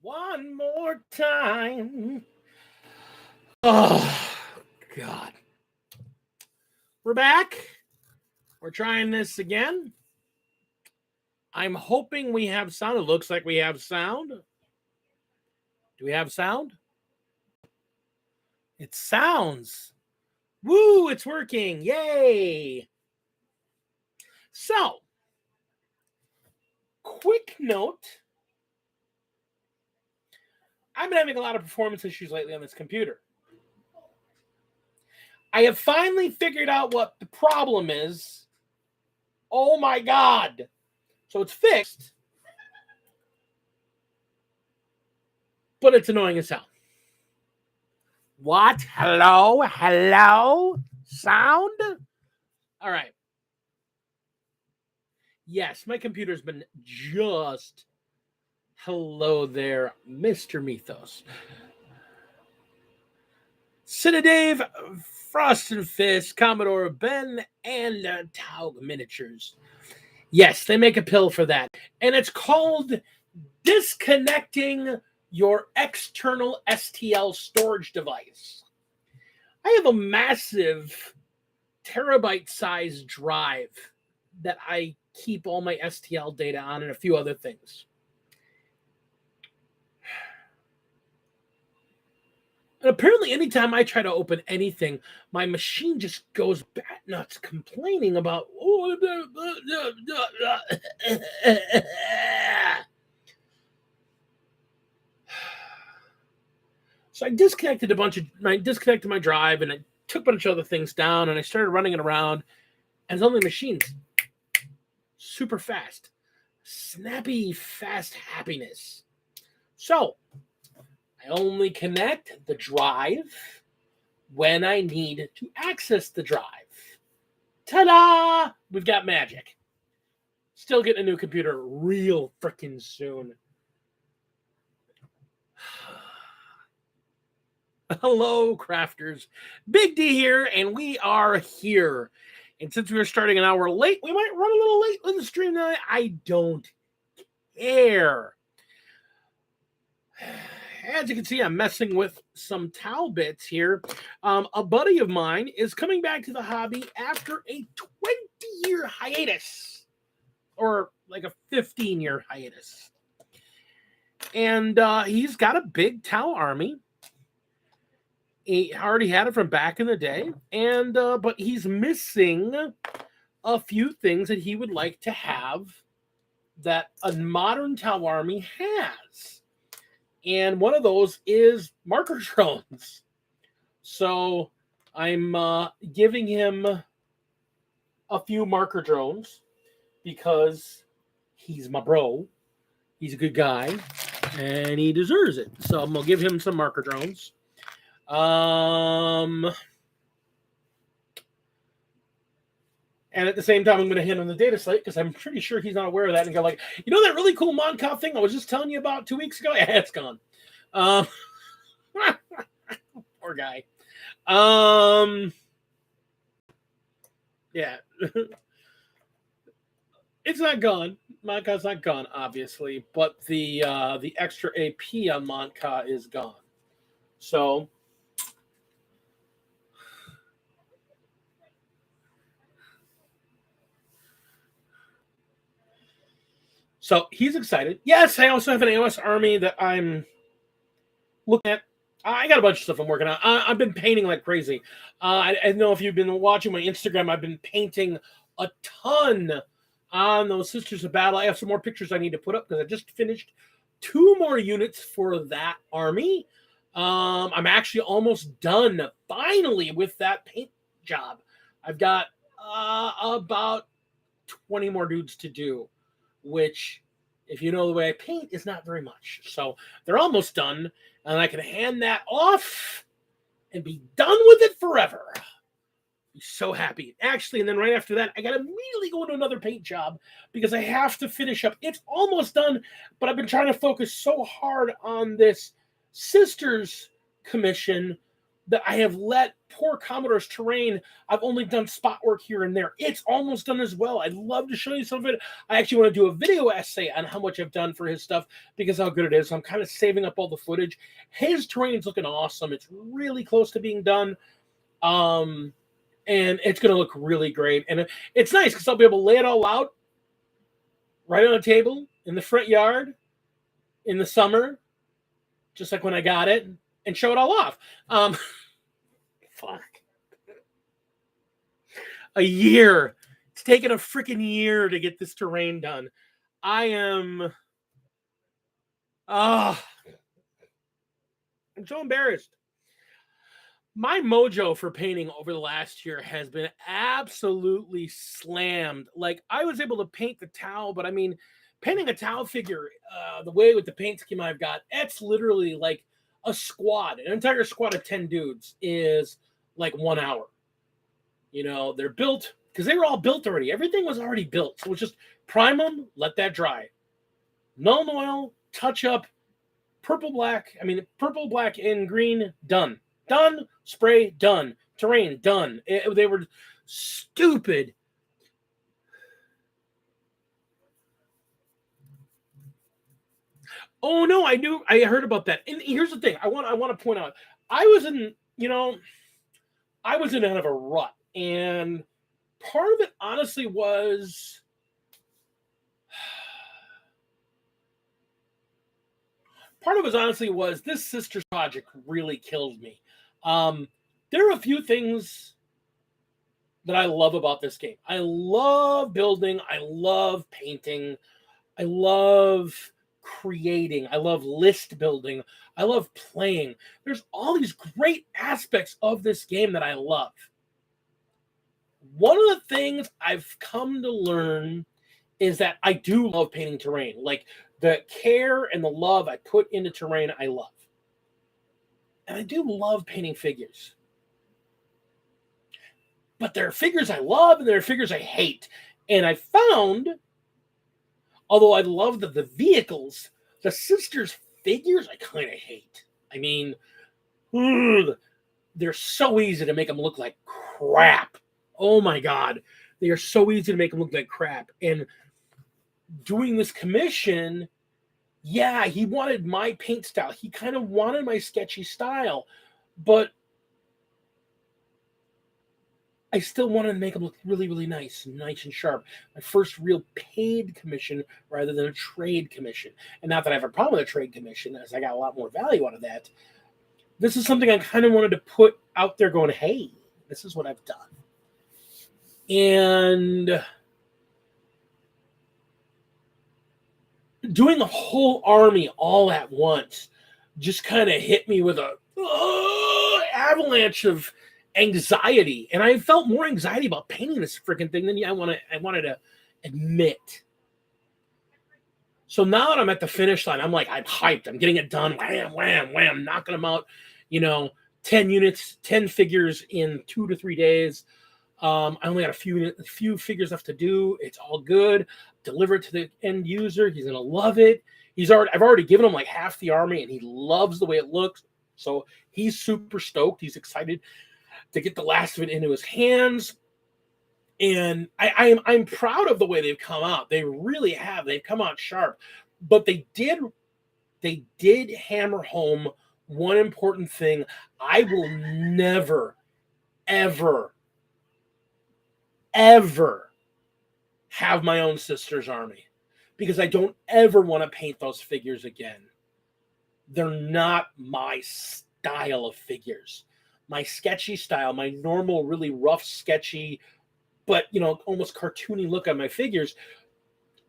One more time. Oh, God. We're back. We're trying this again. I'm hoping we have sound. It looks like we have sound. Do we have sound? It sounds. Woo, it's working. Yay. So, quick note. I've been having a lot of performance issues lately on this computer. I have finally figured out what the problem is. Oh my God. So it's fixed. But it's annoying as hell. What? Hello? Hello? Sound? All right. Yes, my computer's been just... Hello there, Mr. Mythos. Cinedave, Frost and Fist, Commodore Ben, and Taug Miniatures. Yes, they make a pill for that. And it's called disconnecting your external STL storage device. I have a massive terabyte-sized drive that I keep all my STL data on and a few other things. And apparently, anytime I try to open anything, my machine just goes bat nuts complaining about, So I disconnected my drive, and I took a bunch of other things down, and I started running it around, and suddenly the machine's super fast. Snappy, fast happiness. So I only connect the drive when I need to access the drive. Ta-da! We've got magic. Still getting a new computer real freaking soon. Hello, crafters. Big D here, and we are here. And since we were starting an hour late, we might run a little late on the stream tonight. I don't care. As you can see, I'm messing with some towel bits here. A buddy of mine is coming back to the hobby after a 20-year hiatus, or like a 15-year hiatus. And he's got a big towel army. He already had it from back in the day, and but he's missing a few things that he would like to have that a modern towel army has. And one of those is marker drones. So I'm giving him a few marker drones because he's my bro. He's a good guy, and he deserves it. So I'm going to give him some marker drones. And at the same time, I'm going to hand him the data slate because I'm pretty sure he's not aware of that. And go like, you know that really cool Moncow thing I was just telling you about 2 weeks ago? Yeah, it's gone. Poor guy. Yeah. It's not gone. Moncaw's not gone, obviously, but the extra AP on Moncaw is gone. So he's excited. Yes, I also have an AOS army that I'm looking at. I got a bunch of stuff I'm working on. I've been painting like crazy. I don't know if you've been watching my Instagram. I've been painting a ton on those Sisters of Battle. I have some more pictures I need to put up because I just finished 2 more units for that army. I'm actually almost done finally with that paint job. I've got about 20 more dudes to do, which, if you know the way I paint, is not very much. So they're almost done, and I can hand that off and be done with it forever. Be so happy. Actually, and then right after that, I got to immediately go into another paint job because I have to finish up. It's almost done, but I've been trying to focus so hard on this Sisters commission that I have let poor Commodore's terrain. I've only done spot work here and there. It's almost done as well. I'd love to show you some of it. I actually want to do a video essay on how much I've done for his stuff because how good it is. So I'm kind of saving up all the footage. His terrain's looking awesome. It's really close to being done. And it's going to look really great. And it's nice because I'll be able to lay it all out right on a table in the front yard in the summer, just like when I got it, and show it all off. Fuck. A year. It's taken a freaking year to get this terrain done. I am... I'm so embarrassed. My mojo for painting over the last year has been absolutely slammed. Like, I was able to paint the Tau, but I mean, painting a Tau figure, the way with the paint scheme I've got, it's literally like a squad. An entire squad of 10 dudes is like 1 hour. You know, they're built, because they were all built already. Everything was already built. So it was just prime them, let that dry. Null oil, touch up, purple, black, and green, done. Done, spray, done. Terrain, done. They were stupid. Oh no, I heard about that. And here's the thing, I want to point out, I was in kind of a rut, and part of it honestly was this Sisters project really killed me. There are a few things that I love about this game. I love building. I love painting. I love creating. I love list building. I love playing. There's all these great aspects of this game that I love. One of the things I've come to learn is that I do love painting terrain. Like, the care and the love I put into terrain, I love. And I do love painting figures. But there are figures I love and there are figures I hate. And I found, although I love the vehicles, the Sisters figures I kind of hate. I mean, they're so easy to make them look like crap. Oh my God. They are so easy to make them look like crap. And doing this commission, yeah, he wanted my paint style. He kind of wanted my sketchy style, but I still wanted to make them look really, really nice and sharp. My first real paid commission rather than a trade commission. And not that I have a problem with a trade commission, as I got a lot more value out of that. This is something I kind of wanted to put out there going, hey, this is what I've done. And doing a whole army all at once just kind of hit me with a avalanche of anxiety. And I felt more anxiety about painting this freaking thing than I wanted to admit. So now that I'm at the finish line, I'm hyped. I'm getting it done. Wham, wham, wham, knocking them out. 10 units, 10 figures in 2 to 3 days. I only got a few figures left to do. It's all good. Deliver it to the end user. He's gonna love it. I've already given him like half the army, and he loves the way it looks. So he's super stoked. He's excited to get the last of it into his hands. And I'm proud of the way they've come out. They really have. They've come out sharp. But they did hammer home one important thing. I will never, ever have my own Sisters army, because I don't ever want to paint those figures again. They're not my style of figures. My sketchy style, my normal, really rough, sketchy, but almost cartoony look on my figures,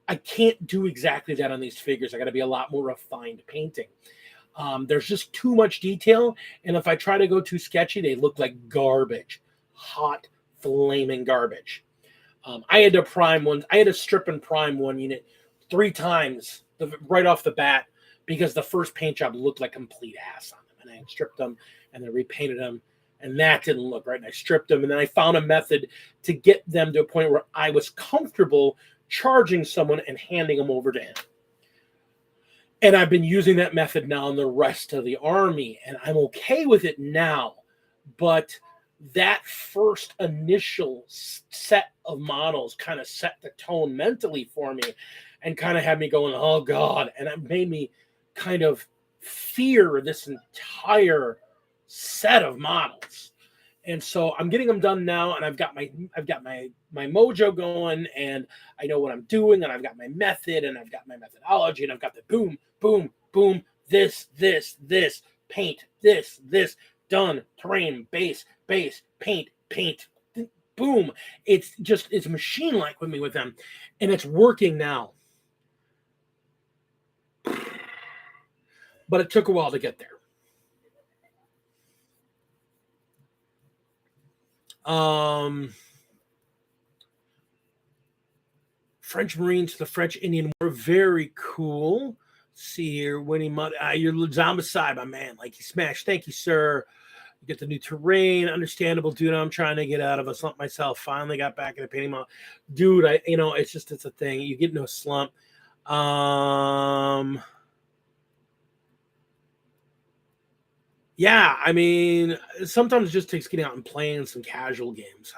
I can't do exactly that on these figures. I got to be a lot more refined painting. There's just too much detail, and if I try to go too sketchy, they look like garbage. Hot, flaming garbage. I had to strip and prime one unit 3 times right off the bat, because the first paint job looked like complete ass on them. And I stripped them and then repainted them, and that didn't look right. And I stripped them, and then I found a method to get them to a point where I was comfortable charging someone and handing them over to him. And I've been using that method now in the rest of the army, and I'm okay with it now. but that first initial set of models kind of set the tone mentally for me and kind of had me going, oh God. And it made me kind of fear this entire set of models. And so I'm getting them done now, and I've got my mojo going, and I know what I'm doing, and I've got my method, and I've got my methodology, and I've got the boom, boom, boom, this, paint, this, done, terrain, base, paint, boom. It's machine like with me with them, and it's working now. But it took a while to get there. French Marines, the French Indian War, very cool. See here, winning money. You're Zombicide, my man. Like you smash. Thank you, sir. You get the new terrain. Understandable, dude. I'm trying to get out of a slump myself. Finally got back in the painting mode. Dude, it's a thing. You get into a slump. Yeah, I mean, sometimes it just takes getting out and playing some casual games.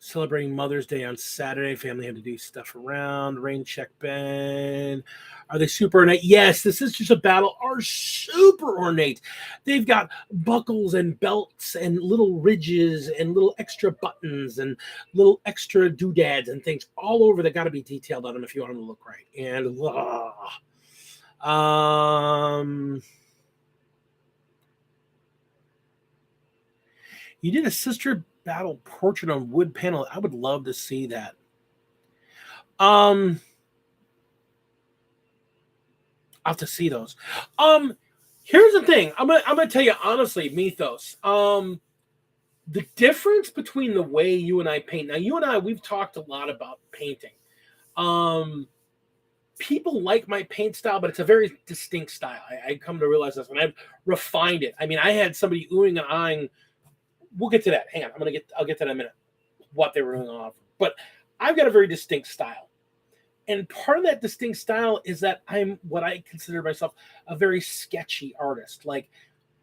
Celebrating Mother's Day on Saturday. Family had to do stuff around. Rain check Ben. Are they super ornate? Yes, this is just a battle. Are super ornate. They've got buckles and belts and little ridges and little extra buttons and little extra doodads and things all over that got to be detailed on them if you want them to look right. And you did a sister battle portrait on wood panel. I would love to see that. I'll have to see those. Here's the thing. I'm gonna tell you honestly, Mythos. The difference between the way you and I paint. Now, you and I, we've talked a lot about painting. People like my paint style, but it's a very distinct style. I come to realize this, and I've refined it. I mean, I had somebody oohing and eyeing. We'll get to that. Hang on. I'll get to that in a minute. What they were going on. But I've got a very distinct style. And part of that distinct style is that I'm what I consider myself a very sketchy artist. Like,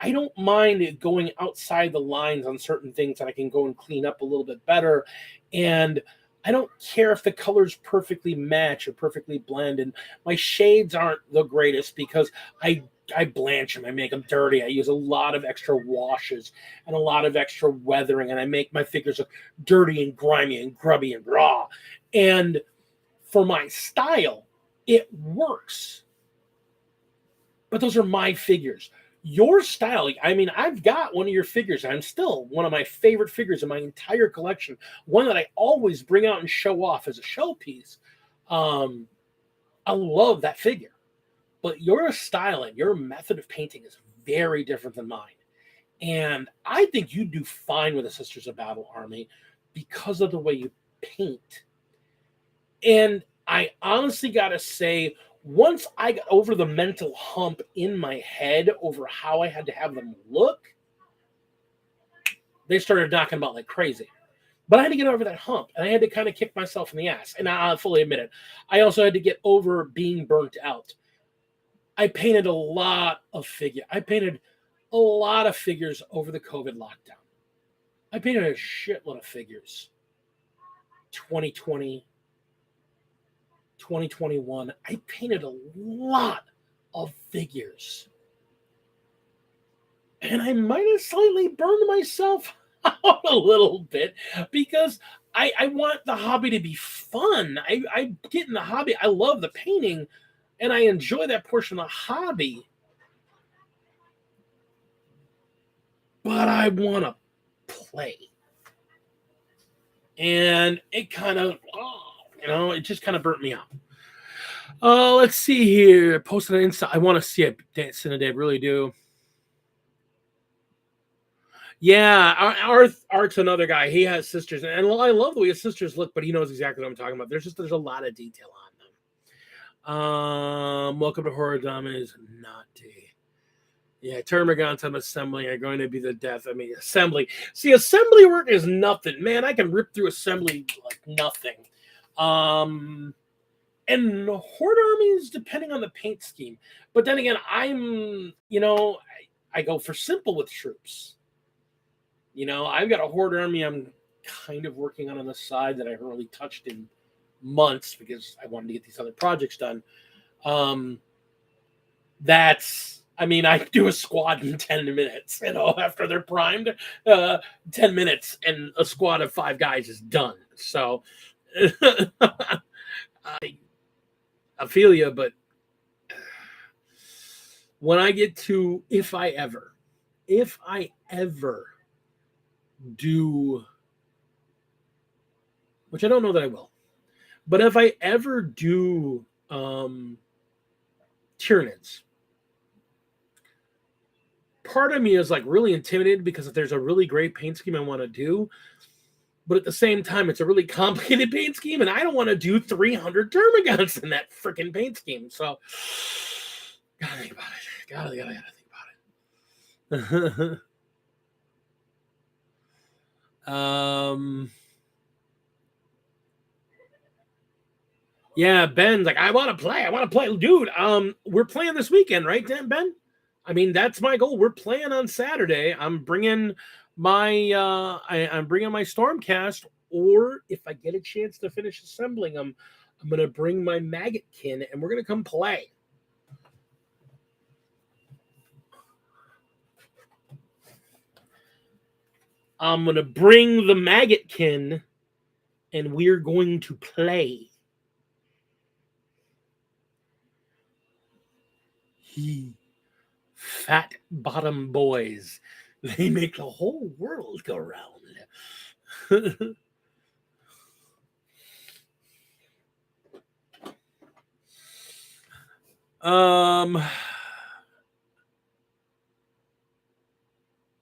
I don't mind going outside the lines on certain things that I can go and clean up a little bit better. And I don't care if the colors perfectly match or perfectly blend. And my shades aren't the greatest because I blanch them. I make them dirty. I use a lot of extra washes and a lot of extra weathering, and I make my figures look dirty and grimy and grubby and raw. And for my style, it works. But those are my figures. Your style, I mean, I've got one of your figures. I'm still one of my favorite figures in my entire collection. One that I always bring out and show off as a showpiece. I love that figure. But your style and your method of painting is very different than mine. And I think you do fine with the Sisters of Battle Army because of the way you paint. And I honestly got to say, once I got over the mental hump in my head over how I had to have them look, they started knocking about like crazy. But I had to get over that hump, and I had to kind of kick myself in the ass. And I'll fully admit it. I also had to get over being burnt out. I painted a lot of figures over the COVID lockdown. I painted a shitload of figures. 2020, 2021. I painted a lot of figures. And I might have slightly burned myself out a little bit because I want the hobby to be fun. I get in the hobby. I love the painting. And I enjoy that portion of the hobby, but I want to play. And it kind of, it just kind of burnt me out. Let's see here. Posted on Insta. I want to see it. Cinedave, really do. Yeah, Art's another guy. He has sisters, and I love the way his sisters look, but he knows exactly what I'm talking about. There's a lot of detail on them. Welcome to Horror Dominus. Naughty. Yeah, Termagant and Assembly are going to be the death. I mean, Assembly. See, Assembly work is nothing. Man, I can rip through Assembly like nothing. And Horde Armies, depending on the paint scheme. But then again, I go for simple with troops. You know, I've got a horde army I'm kind of working on the side that I haven't really touched in months because I wanted to get these other projects done. I do a squad in 10 minutes, you know, after they're primed, 10 minutes and a squad of 5 guys is done. So I feel you, but when I get to, if I ever do, which I don't know that I will, but if I ever do Tyranids, part of me is like really intimidated because if there's a really great paint scheme I want to do, but at the same time, it's a really complicated paint scheme, and I don't want to do 300 termagants in that freaking paint scheme. So, gotta think about it. Gotta think about it. Yeah, Ben's like, I want to play. Dude, we're playing this weekend, right, Ben? I mean, that's my goal. We're playing on Saturday. I'm bringing my I'm bringing my Stormcast, or if I get a chance to finish assembling them, I'm gonna bring my Maggotkin, and we're gonna come play. I'm gonna bring the Maggotkin, and we're going to play. Fat bottom boys. They make the whole world go round.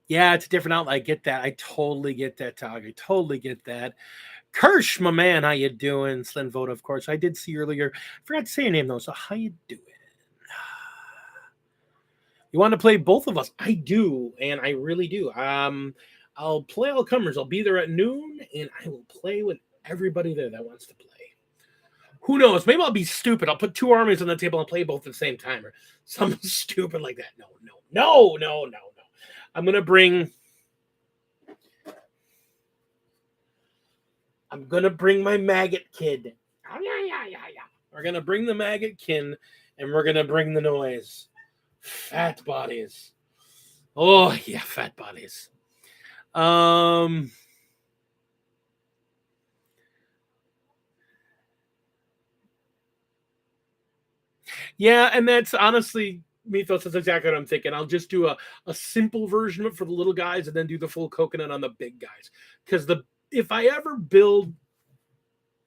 Yeah, it's a different outlet. I get that. I totally get that, Tog. I totally get that. Kirsch, my man, how you doing? Slim Vote, of course. I did see earlier. I forgot to say your name, though, so how you doing? You want to play both of us? I do, and I really do. I'll play all comers. I'll be there at noon, and I will play with everybody there that wants to play. Who knows? Maybe I'll be stupid. I'll put 2 armies on the table and play both at the same time, or something stupid like that. No. I'm gonna bring my Maggot Kid. We're gonna bring the Maggotkin, and we're gonna bring the noise. Fat bodies. Oh yeah, fat bodies. Yeah, and that's honestly, Mythos, that's exactly what I'm thinking. I'll just do a simple version of it for the little guys and then do the full coconut on the big guys. Because if I ever build,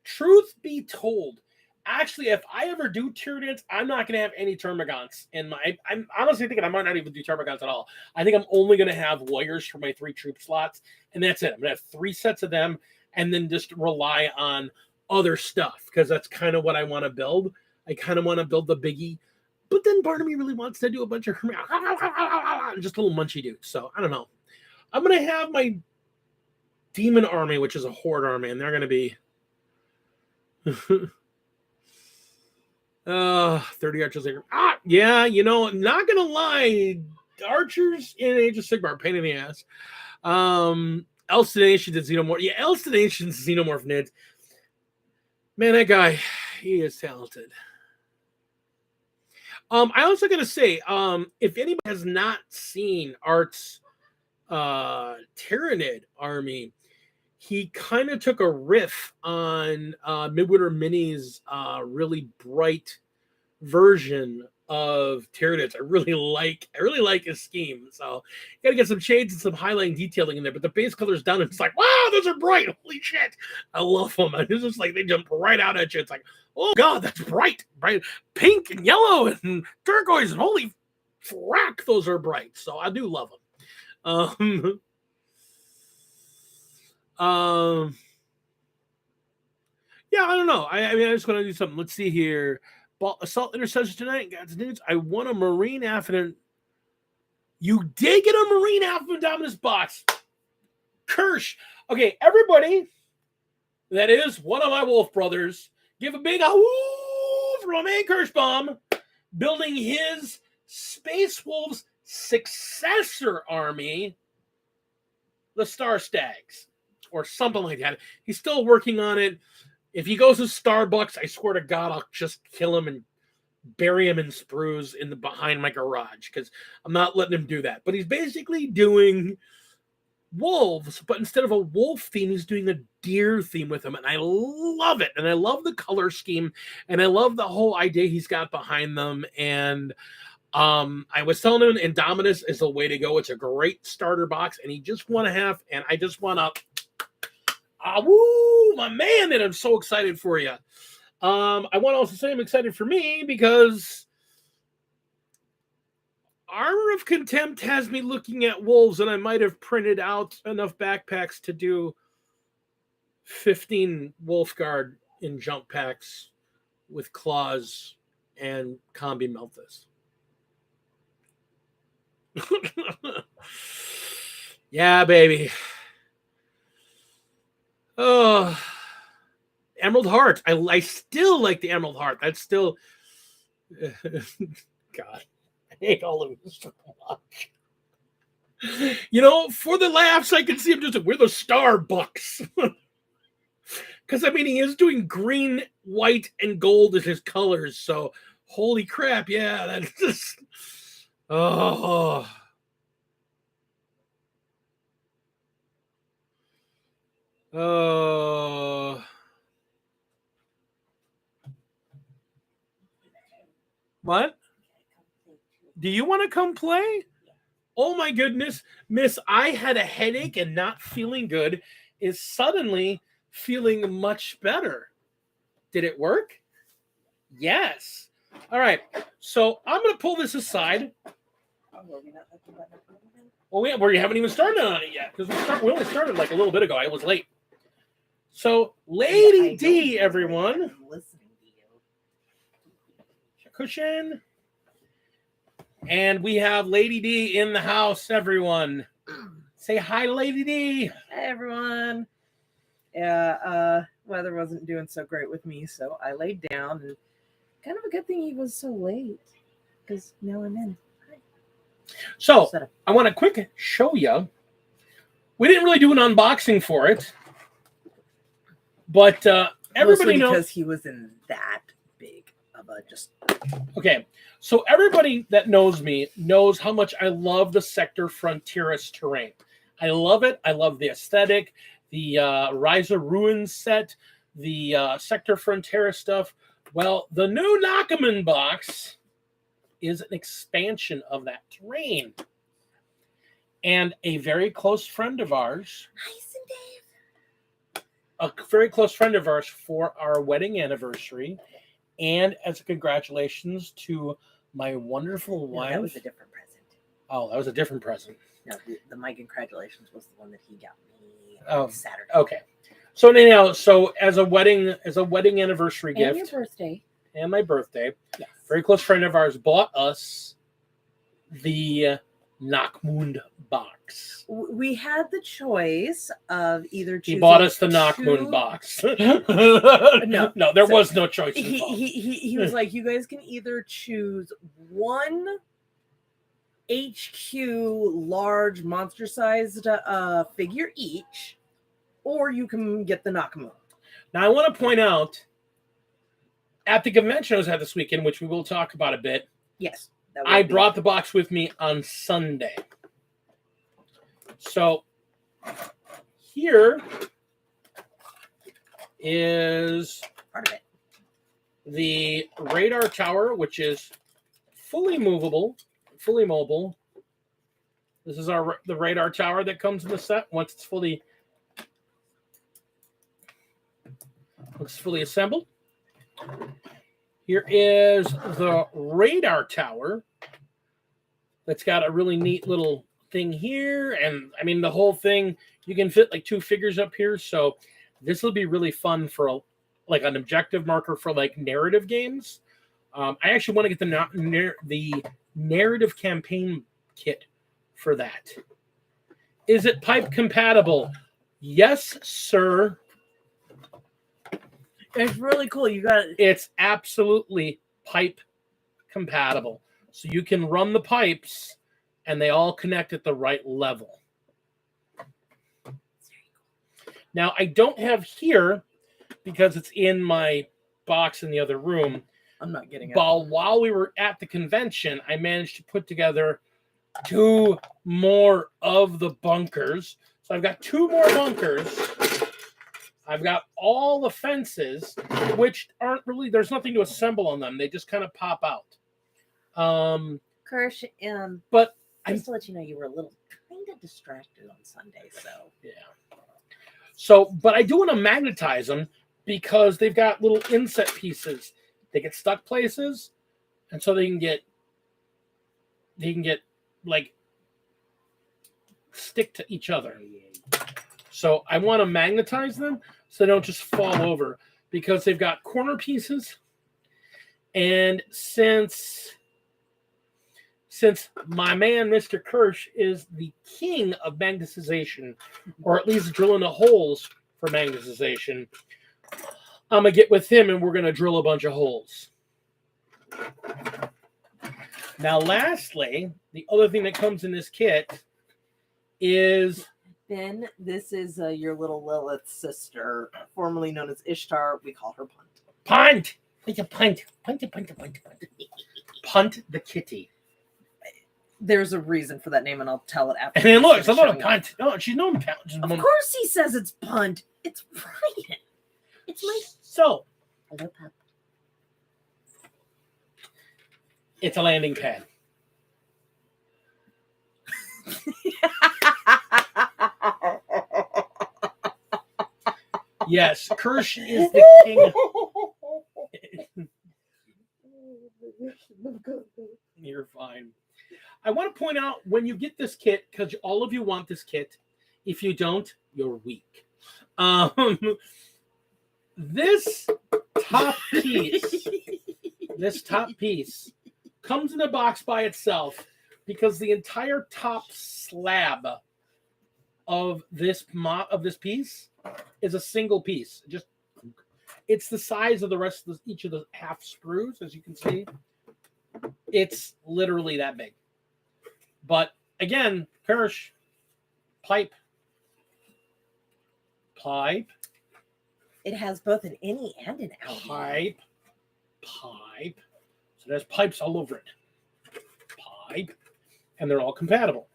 truth be told, actually, if I ever do Tyranids, I'm not going to have any Termagants in my. I'm honestly thinking I might not even do Termagants at all. I think I'm only going to have Warriors for my 3 troop slots, and that's it. I'm going to have 3 sets of them, and then just rely on other stuff because that's kind of what I want to build. I kind of want to build the biggie, but then part of me really wants to do a bunch of just little munchy dudes. So I don't know. I'm going to have my Demon Army, which is a Horde army, and they're going to be 30 archers. Yeah, not gonna lie, archers in Age of Sigmar are a pain in the ass. Elstinations and Xenomorph. Yeah, Elstinations, Xenomorph Nids. Man, that guy, he is talented. I also gotta say, if anybody has not seen Art's Tyranid army, he kind of took a riff on Midwinter Mini's really bright version of Tyranids. I really like his scheme. So you gotta get some shades and some highlighting detailing in there. But the base color's down, and it's like, wow, those are bright. Holy shit. I love them. It's just like they jump right out at you. It's like, oh god, that's bright. Bright pink and yellow and turquoise, and holy frack, those are bright. So I do love them. Yeah, I don't know. I mean, I just want to do something. Let's see here. Assault intercessors tonight. God's news. I won a Marine Affidavit. You did get a Marine Affidavit Dominus box. Kirsch. Okay, everybody that is one of my Wolf brothers, give a big ahoo for my man Kirschbaum building his Space Wolves successor army, the Star Stags, or something like that. He's still working on it. If he goes to Starbucks, I swear to God, I'll just kill him and bury him in sprues behind my garage, because I'm not letting him do that. But he's basically doing wolves, but instead of a wolf theme, he's doing a deer theme with them, and I love it. And I love the color scheme, and I love the whole idea he's got behind them. And I was telling him Indominus is the way to go. It's a great starter box, and he just won a half, and I just want to woo, my man, and I'm so excited for you. I want to also say I'm excited for me because Armor of Contempt has me looking at wolves, and I might have printed out enough backpacks to do 15 wolf guard in jump packs with claws and combi Melthus. Yeah, baby. Oh, Emerald Heart. I still like the Emerald Heart. That's still God. I hate all of this so much. You know, for the laughs, I can see him just like, we're the Starbucks. Because, I mean, he is doing green, white, and gold as his colors. So, holy crap. Yeah, that's just... Oh. Oh. What? Do you want to come play? Oh my goodness, Miss, I had a headache and not feeling good is suddenly feeling much better. Did it work? Yes. All right. So I'm going to pull this aside. Well, we haven't even started on it yet, because we only started like a little bit ago. I was late. So, Lady D, everyone. Cushion. And we have Lady D in the house, everyone. Say hi, Lady D. Hi, everyone. Yeah, weather wasn't doing so great with me, so I laid down. And kind of a good thing he was so late, because now I'm in. So, I want to quick show you. We didn't really do an unboxing for it, but everybody knows because he was in that big of a just. Okay, so everybody that knows me knows how much I love the Sector Frontieris terrain. I love it. I love the aesthetic, the Rise of Ruins set, the Sector Frontieris stuff. Well, the new Nakaman box is an expansion of that terrain. And a very close friend of ours, a very close friend of ours for our wedding anniversary, and as a congratulations to my wonderful wife. That was a different present. Oh, that was a different present. No, my congratulations was the one that he got me on Saturday. Okay. So anyhow, as a wedding anniversary gift. And your birthday. And my birthday. Yes. Very close friend of ours bought us the Nakmund box. We had the choice of either choosing. He bought us the Nakmund box. No, there was no choice. He was like, you guys can either choose one HQ large monster-sized figure each, or you can get the Nakamura. Now, I want to point out, at the convention I was at this weekend, which we will talk about a bit. Yes. I brought the box with me on Sunday. So here is part of it. The radar tower, which is fully movable, fully mobile. This is the radar tower that comes in the set once it's fully assembled. Here is the radar tower that's got a really neat little thing here. And I mean, the whole thing, you can fit like 2 figures up here. So this will be really fun for like an objective marker for like narrative games. I actually want to get the narrative campaign kit for that. Is it pipe compatible? Yes, sir. It's really cool. You got it. It's absolutely pipe compatible. So you can run the pipes and they all connect at the right level. Now, I don't have here, because it's in my box in the other room, I'm not getting it. but while we were at the convention, I managed to put together 2 more of the bunkers. So I've got 2 more bunkers. I've got all the fences, which aren't really, there's nothing to assemble on them. They just kind of pop out. Kirsch, But just to let you know, you were a little kind of distracted on Sunday, so. Yeah. So, but I do want to magnetize them because they've got little inset pieces. They get stuck places, and so they can get like stick to each other. So I want to magnetize them so they don't just fall over, because they've got corner pieces. And since my man, Mr. Kirsch, is the king of magnetization, or at least drilling the holes for magnetization, I'm going to get with him and we're going to drill a bunch of holes. Now, lastly, the other thing that comes in this kit is... Ben, this is your little Lilith's sister, formerly known as Ishtar. We call her Punt. Punt! It's a punt. Punt, punt, punt, punt. Punt the kitty. There's a reason for that name, and I'll tell it after. And then look, it's a little punt. No, she's no punt. Of course he says it's Punt. It's Brian. It's my... So. Hello, Pup. It's a landing pad. Yes, Kirsch is the king. You're fine. I want to point out, when you get this kit, because all of you want this kit, if you don't, you're weak. This top piece comes in a box by itself, because the entire top slab of this piece is a single piece. It's the size of the rest of each of the half sprues, as you can see. It's literally that big. But again, Kirsch, pipe. It has both an innie and an outie. Pipe. So there's pipes all over it. Pipe. And they're all compatible,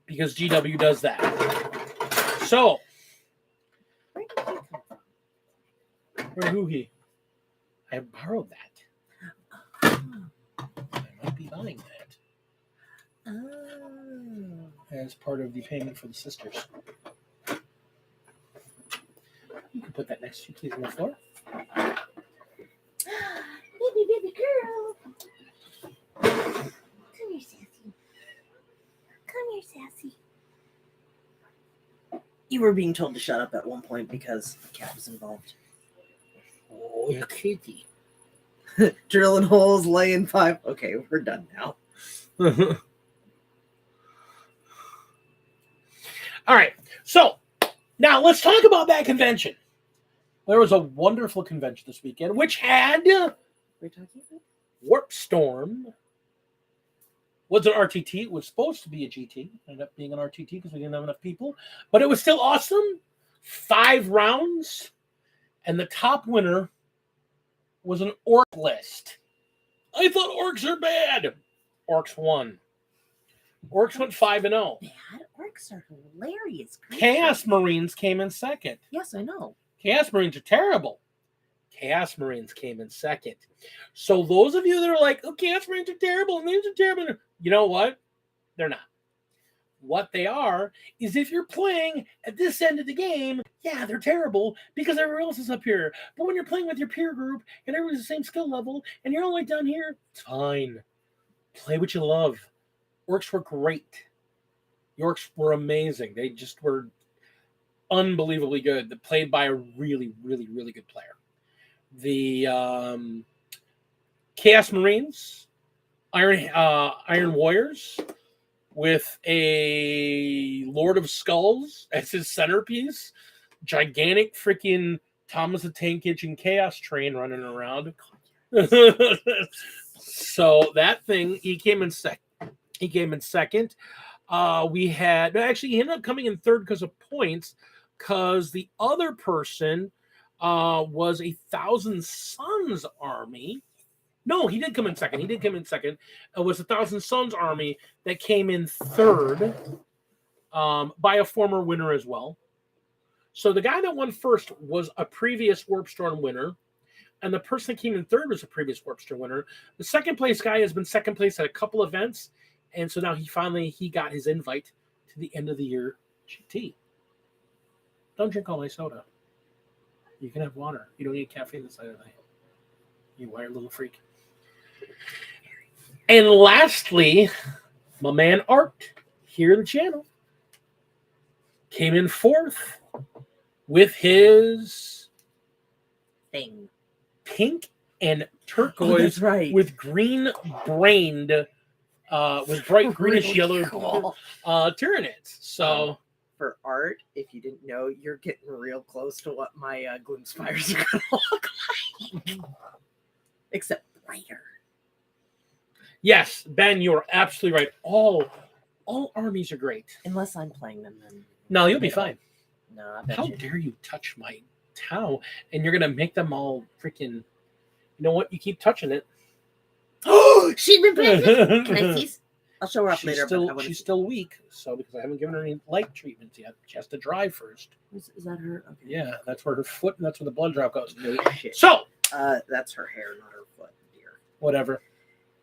because GW does that. So, who he? I borrowed that. I might be buying that. As part of the payment for the sisters. You can put that next to you, please, on the floor. Baby girl. Come here, Sassy. Come here, Sassy. You were being told to shut up at one point because the cat was involved. Oh, your kitty. Drilling holes, laying pipe. Okay, we're done now. All right. So now let's talk about that convention. There was a wonderful convention this weekend, which had Warp Storm. Was an RTT. It was supposed to be a GT. Ended up being an RTT because we didn't have enough people. But it was still awesome. 5 rounds. And the top winner was an orc list. I thought orcs are bad. Orcs won. Orcs went 5-0. Bad? Orcs are hilarious. Chaos Marines came in second. Yes, I know. Chaos Marines are terrible. Chaos Marines came in second. So those of you that are like, oh, Chaos Marines are terrible and these are terrible, you know what? They're not. What they are is, if you're playing at this end of the game, yeah, they're terrible because everyone else is up here. But when you're playing with your peer group and everyone's the same skill level and you're all the way down here, it's fine. Play what you love. Orcs were great. The Orcs were amazing. They just were unbelievably good. They played by a really, really, really good player. The Chaos Marines, Iron Warriors, with a Lord of Skulls as his centerpiece, gigantic freaking Thomas the Tank Engine Chaos Train running around. So that thing, he came in second. He came in second. We had actually he ended up coming in third because of points, because the other person was a Thousand Sons army. No, he did come in second. He did come in second. It was a Thousand Sons army that came in third by a former winner as well. So the guy that won first was a previous Warp Storm winner, and the person that came in third was a previous Warp Storm winner. The second place guy has been second place at a couple events, and so now he got his invite to the end of the year GT. Don't drink all my soda. You can have water. You don't need caffeine this side of the night. You wired little freak. And lastly, my man Art here in the channel came in fourth with his thing. Pink and turquoise with green brained with bright greenish Really yellow cool. Tyranids. So for Art, if you didn't know, you're getting real close to what my Gloomspires are gonna look like. Except brighter. Yes, Ben, you're absolutely right. All armies are great. Unless I'm playing them, then No, you'll be fine. No, I bet How dare you touch my towel? And you're gonna make them all freaking. You know what? You keep touching it. Oh, she's been pregnant. Can I see? I'll show her up later. She's still weak, so because I haven't given her any light treatments yet. She has to dry first. Is that her? Okay. Yeah, that's where her foot and that's where the blood drop goes. No shit. So that's her hair, not her foot, dear. Whatever.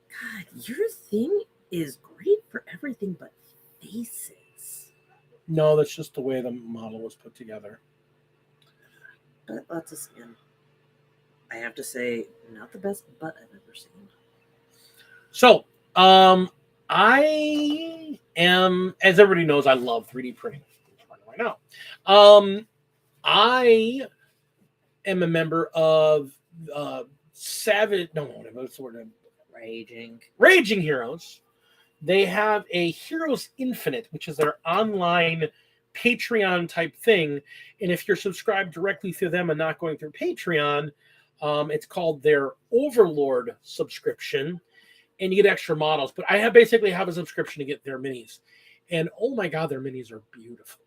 God, your thing is great for everything but faces. No, that's just the way the model was put together. But lots of skin. I have to say, not the best butt I've ever seen. So, I am, as everybody knows, I love 3D printing right now. I am a member of Raging Heroes. They have a Heroes Infinite, which is their online Patreon type thing. And if you're subscribed directly through them and not going through Patreon, it's called their Overlord subscription, and you get extra models. But I basically have a subscription to get their minis. And oh my God, their minis are beautiful.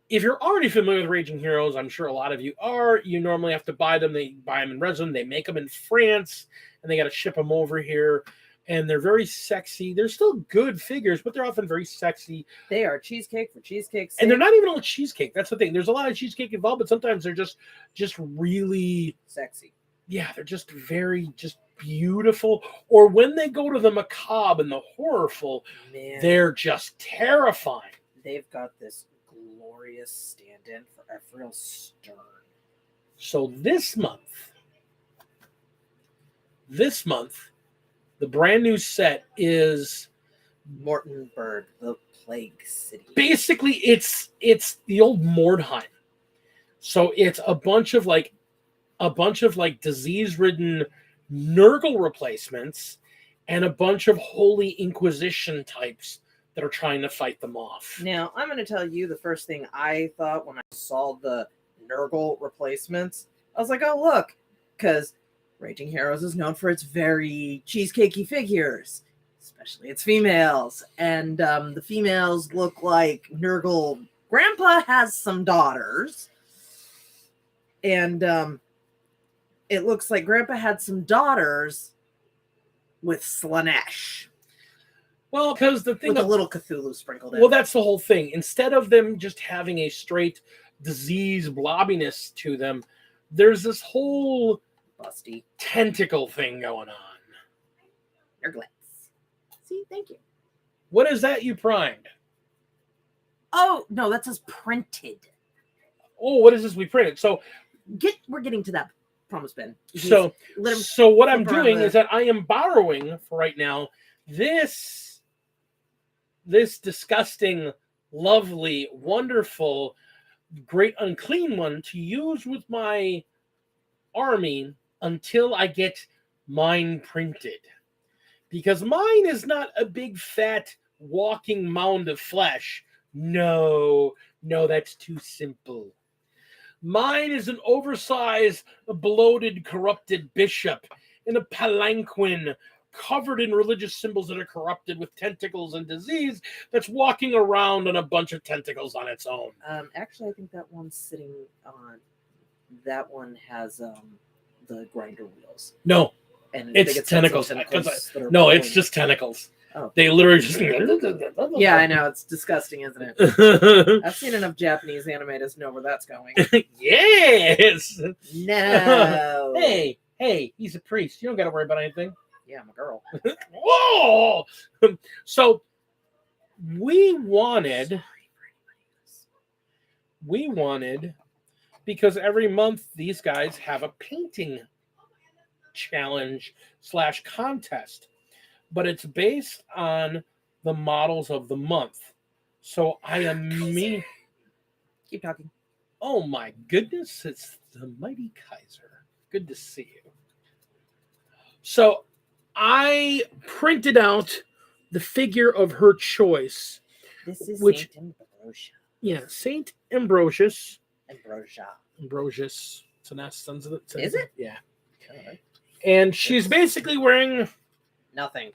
If you're already familiar with Raging Heroes, I'm sure a lot of you are, you normally have to buy them. They buy them in resin. They make them in France, and they got to ship them over here. And they're very sexy. They're still good figures, but they're often very sexy. They are cheesecake for cheesecake's sake. And they're not even all cheesecake. That's the thing. There's a lot of cheesecake involved, but sometimes they're just really sexy. Yeah, they're just very beautiful. Or when they go to the macabre and the horrorful, they're just terrifying. They've got this glorious stand-in for Ephraim Stern. So this month, the brand new set is Mortenberg, the Plague City. Basically, it's the old Mordheim. So it's a bunch of disease-ridden Nurgle replacements and a bunch of Holy Inquisition types that are trying to fight them off. Now, I'm going to tell you the first thing I thought when I saw the Nurgle replacements. I was like, oh, look, because Raging Heroes is known for its very cheesecakey figures, especially its females. And the females look like Nurgle. Grandpa has some daughters. And it looks like Grandpa had some daughters with Slanesh. Well, because the thing with a little Cthulhu sprinkled in. Well, that's the whole thing. Instead of them just having a straight disease blobbiness to them, there's this whole busty tentacle thing going on. Your glitz. See, thank you. What is that you primed? Oh, no, that says printed. Oh, what is this we printed? So we're getting to that promise, Ben. So what I'm doing is that I am borrowing for right now this disgusting, lovely, wonderful, great unclean one to use with my army until I get mine printed. Because mine is not a big, fat, walking mound of flesh. No, that's too simple. Mine is an oversized, bloated, corrupted bishop in a palanquin covered in religious symbols that are corrupted with tentacles and disease that's walking around on a bunch of tentacles on its own. Actually, I think that one's sitting on. That one has the grinder wheels. No, And it's tentacles. No, it's just tentacles. Oh. They literally just. Yeah, I know. It's disgusting, isn't it? I've seen enough Japanese anime to know where that's going. Yes. No. Hey, he's a priest. You don't got to worry about anything. Yeah, I'm a girl. Whoa! So we wanted, because every month these guys have a painting challenge / contest, but it's based on the models of the month. So Keep talking. Oh my goodness, it's the mighty Kaiser. Good to see you. So I printed out the figure of her choice. This is Saint Ambrosia. Yeah, Saint Ambrosius. Ambrosia. It's an S. Is it? Yeah. Okay. And she's basically wearing nothing.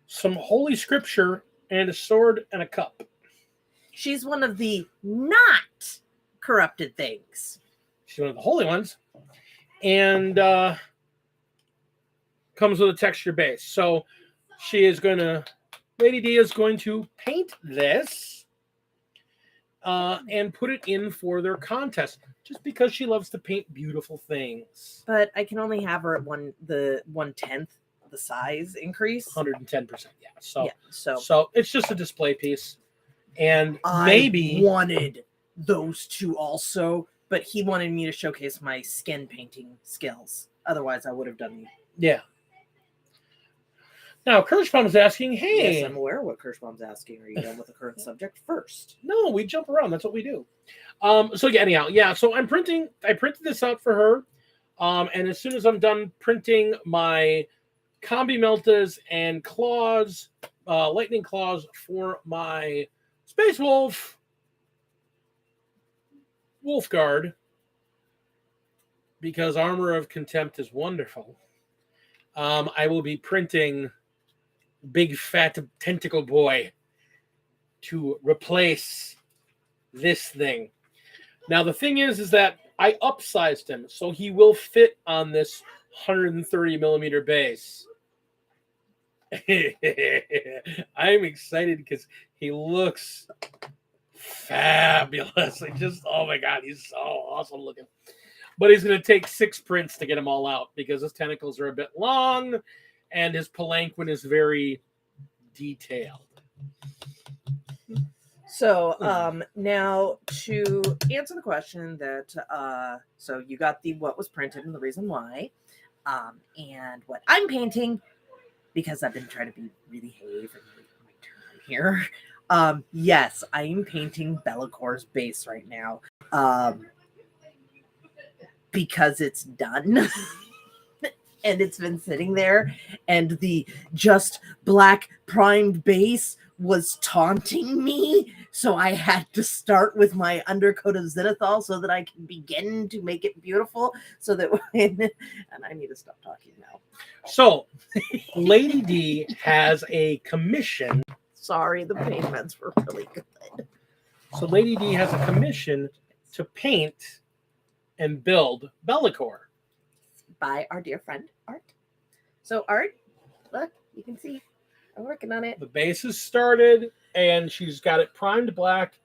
Some holy scripture and a sword and a cup. She's one of the not corrupted things. She's one of the holy ones. And comes with a texture base. So Lady D is going to paint this and put it in for their contest, just because she loves to paint beautiful things. But I can only have her at the 1/10 the size increase. 110%. Yeah. So it's just a display piece. And I wanted those two also, but he wanted me to showcase my skin painting skills. Otherwise, I would have done. Yeah. Now, Kirschbaum is asking, hey. Yes, I'm aware of what Kirschbaum's asking. Are you done with the current subject first? No, we jump around. That's what we do. So I printed this out for her. And as soon as I'm done printing my combi meltas and claws, lightning claws for my Space Wolf Guard, because Armor of Contempt is wonderful, I will be printing Big Fat Tentacle Boy to replace this thing. Now, the thing is that I upsized him, so he will fit on this 130 millimeter base. I'm excited because he looks fabulous. Oh my God, he's so awesome looking. But he's going to take 6 prints to get them all out because his tentacles are a bit long and his palanquin is very detailed. So now to answer the question that so you got what was printed and the reason why, and what I'm painting, because I've been trying to be really have and my turn here. Yes, I am painting Bellacor's base right now. Because it's done. And it's been sitting there, and the just black primed base was taunting me, so I had to start with my undercoat of zenithal so that I can begin to make it beautiful, so that and I need to stop talking now. So Lady D has a commission. Sorry, the payments were really good. So Lady D has a commission to paint and build Be'lakor by our dear friend Art. So Art, look, you can see I'm working on it. The base is started and she's got it primed black,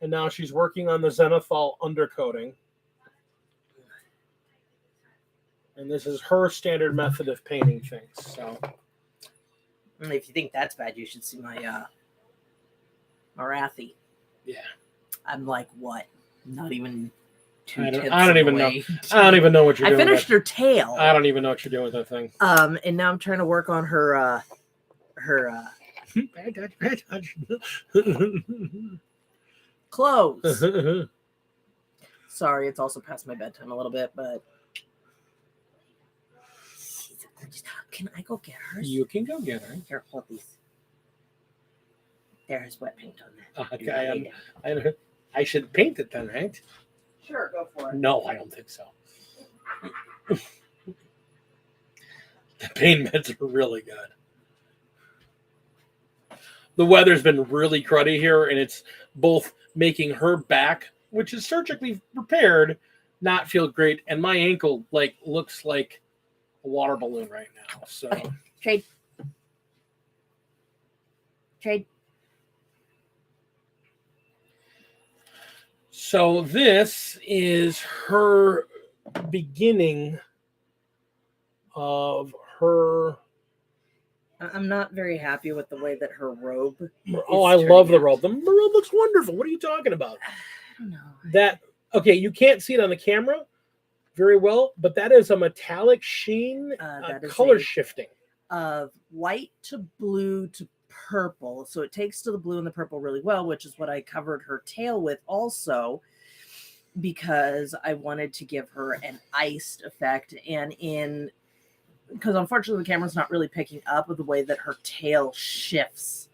and now she's working on the zenithal undercoating. And this is her standard method of painting things. So if you think that's bad, you should see my Marathi. Yeah. I'm like, what? Not even I don't even know. I don't even know what you're doing. I finished her tail. I don't even know what you're doing with that thing. And now I'm trying to work on her clothes. Sorry, it's also past my bedtime a little bit, but can I go get her? You can go get her. Here, hold these. There's wet paint on that. Okay, I should paint it then, right? Sure, go for it. No, I don't think so. The pain meds are really good. The weather's been really cruddy here, and it's both making her back, which is surgically repaired, not feel great, and my ankle looks like a water balloon right now. So okay. Trade. So this is her beginning of her. I'm not very happy with the way that her robe. Oh, I love the robe. The robe looks wonderful. What are you talking about? I don't know. That okay? You can't see it on the camera very well, but that is a metallic sheen, That is color shifting of white to blue to purple. So it takes to the blue and the purple really well, which is what I covered her tail with also, because I wanted to give her an iced effect. And because unfortunately the camera's not really picking up with the way that her tail shifts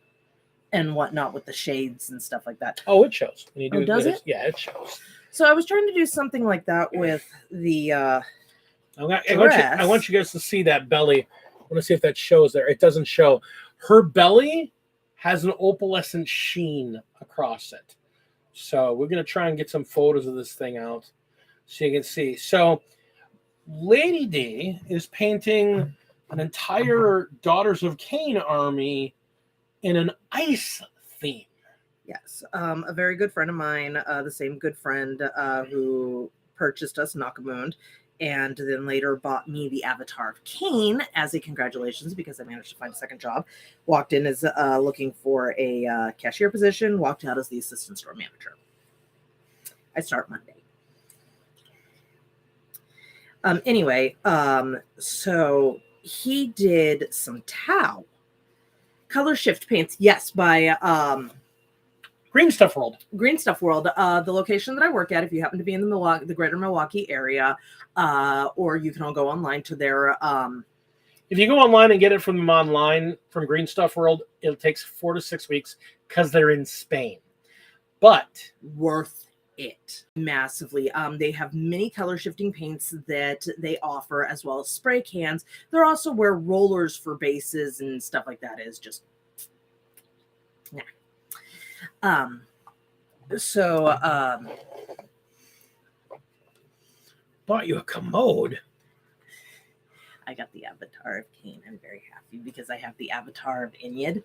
and whatnot with the shades and stuff like that. Oh, it shows. When you do does it? Yeah, it shows. So I was trying to do something like that with the I want you guys to see that belly. I want to see if that shows there. It doesn't show. Her belly has an opalescent sheen across it. So we're going to try and get some photos of this thing out so you can see. So Lady D is painting an entire Daughters of Cain army in an ice theme. Yes, a very good friend of mine, the same good friend who purchased us Nakamund, and then later bought me the Avatar of Cain as a congratulations because I managed to find a second job. Walked in as looking for a cashier position, walked out as the assistant store manager. I start Monday. Anyway, so he did some Tau color shift paints. Yes, by Green Stuff World. Green Stuff World, the location that I work at. If you happen to be in the greater Milwaukee area, or you can all go online to their. If you go online and get it from them online from Green Stuff World, it takes 4 to 6 weeks because they're in Spain. But worth it massively. They have many color shifting paints that they offer, as well as spray cans. They're also where rollers for bases and stuff like that is just. Nah. Bought you a commode. I got the Avatar of Cain. I'm very happy because I have the Avatar of Inyad.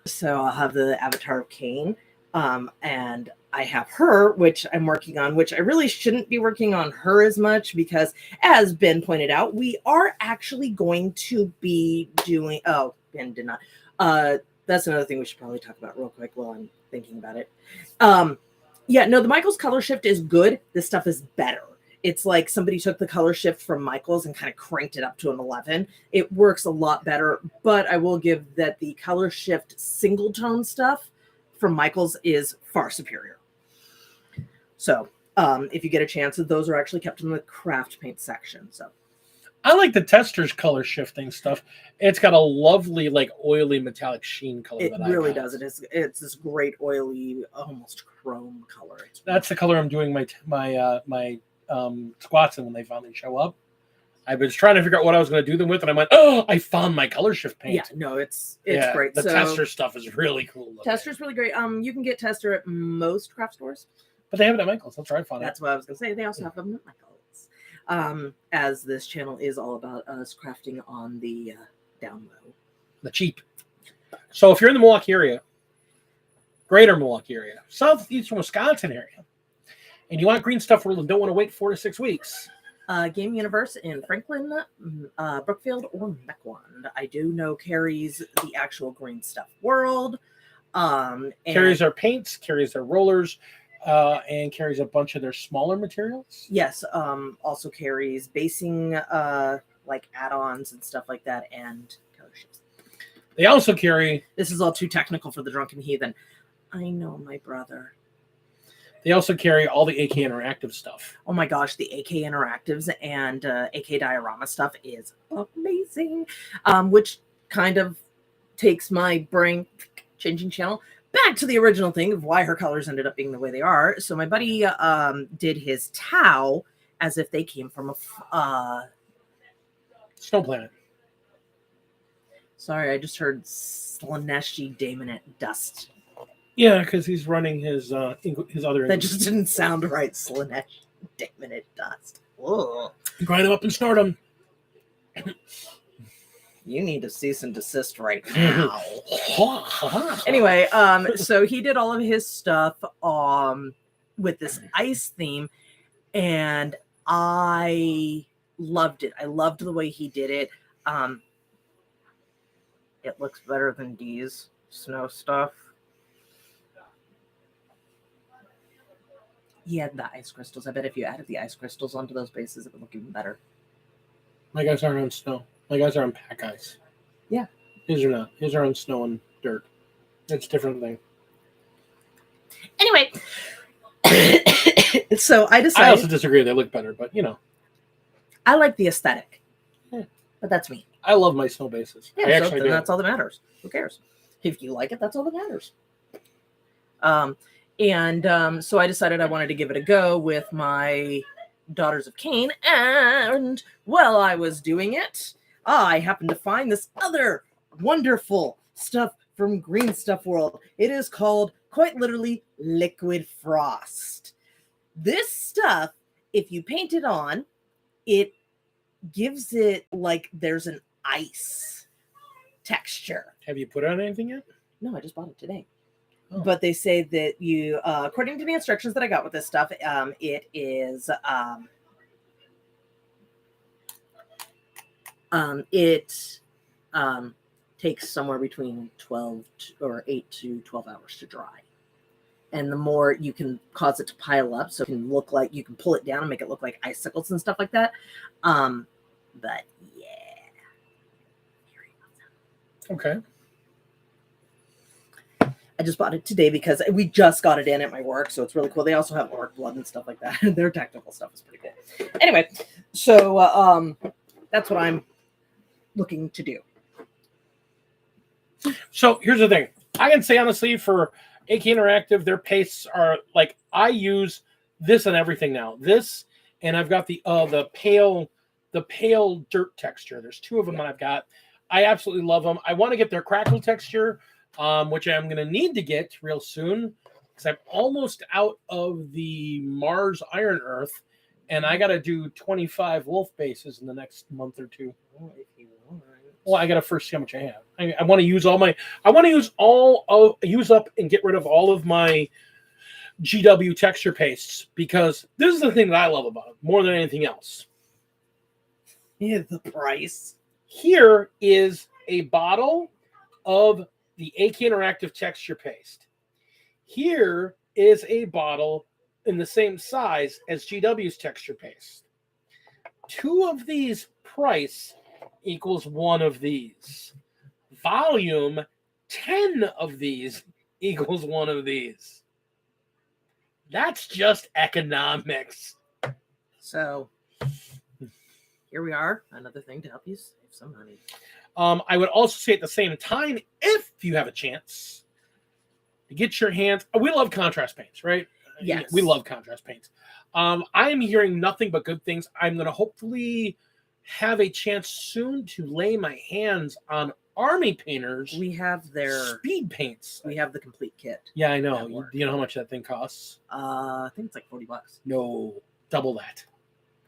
So I'll have the Avatar of Cain. And I have her, which I'm working on, which I really shouldn't be working on her as much because, as Ben pointed out, we are actually going to be doing. Oh, Ben did not. That's another thing we should probably talk about real quick while I'm thinking about it. Yeah, no, the Michaels color shift is good. This stuff is better. It's like somebody took the color shift from Michaels and kind of cranked it up to an 11. It works a lot better, but I will give that the color shift single tone stuff from Michaels is far superior. So if you get a chance, those are actually kept in the craft paint section. So I like the Tester's color shifting stuff. It's got a lovely, oily metallic sheen color. It really does. It's this great oily, almost chrome color. That's the color I'm doing my squats in when they finally show up. I was trying to figure out what I was going to do them with, and I went, "Oh, I found my color shift paint." Yeah, no, it's great. The Tester stuff is really cool. Tester's really great. You can get Tester at most craft stores, but they have it at Michaels. That's where I found it. That's what I was going to say. They also have them at Michaels. As this channel is all about us crafting on the down low, the cheap. So if you're in the Milwaukee area, greater Milwaukee area, southeastern Wisconsin area, and you want Green Stuff World and don't want to wait 4 to 6 weeks. Game Universe in Franklin, Brookfield, or Mequon. I do know carries the actual Green Stuff World. Carries their paints, carries their rollers, and carries a bunch of their smaller materials. Yes, also carries basing like add-ons and stuff like that, and color shifts. They also carry. This is all too technical for the drunken heathen. I know, my brother. They also carry all the AK Interactive stuff. Oh my gosh, the AK Interactives and AK Diorama stuff is amazing. Which kind of takes my brain, changing channel, back to the original thing of why her colors ended up being the way they are. So my buddy did his Tau as if they came from a Snow Planet. Sorry, I just heard Slaneshi Daemonite dust. Yeah, because he's running his other. That just didn't sound right. Slaneshi Daemonite dust. Whoa. Grind him up and snort him. You need to cease and desist right now. Anyway, so he did all of his stuff with this ice theme, and I loved it. I loved the way he did it. It looks better than D's snow stuff. He had the ice crystals. I bet if you added the ice crystals onto those bases, it would look even better. My guys aren't on snow. My guys are on pack ice. Yeah. His are not. His are on snow and dirt. It's a different thing. Anyway, so I decided. I also disagree. They look better, but you know. I like the aesthetic. Yeah. But that's me. I love my snow bases. Yeah, I actually do. that's all that matters. Who cares? If you like it, that's all that matters. So I decided I wanted to give it a go with my Daughters of Cain, and while I was doing it, I happened to find this other wonderful stuff from Green Stuff World. It is called, quite literally, Liquid Frost. This stuff, if you paint it on, it gives it like there's an ice texture. Have you put on anything yet? No, I just bought it today. Oh. But they say that you, according to the instructions that I got with this stuff, it is, takes somewhere between 8 to 12 hours to dry. And the more you can cause it to pile up, so it can look like, you can pull it down and make it look like icicles and stuff like that. But yeah. Okay. I just bought it today because we just got it in at my work, so it's really cool. They also have orc blood and stuff like that. Their technical stuff is pretty cool. Anyway, so that's what I'm looking to do. So here's the thing. I can say honestly, for AK Interactive, their pastes are like, I use this on everything now. This, and I've got the pale dirt texture. There's two of them that I've got. I absolutely love them. I want to get their crackle texture, which I'm going to need to get real soon because I'm almost out of the Mars Iron Earth, and I got to do 25 wolf bases in the next month or two. Well, I got to first see how much I have. I want to use use up and get rid of all of my GW texture pastes, because this is the thing that I love about it more than anything else. Yeah, the price. Here is a bottle of the AK Interactive texture paste. Here is a bottle in the same size as GW's texture paste. Two of these price equals one of these. Volume, 10 of these equals one of these. That's just economics. So here we are. Another thing to help you save some money. I would also say at the same time, if you have a chance to get your hands, we love contrast paints, right? Yes. We love contrast paints. I'm hearing nothing but good things. I'm going to hopefully have a chance soon to lay my hands on army painters. We have their speed paints. We have the complete kit. Yeah, I know. You know how much that thing costs? I think it's like $40. No, double that.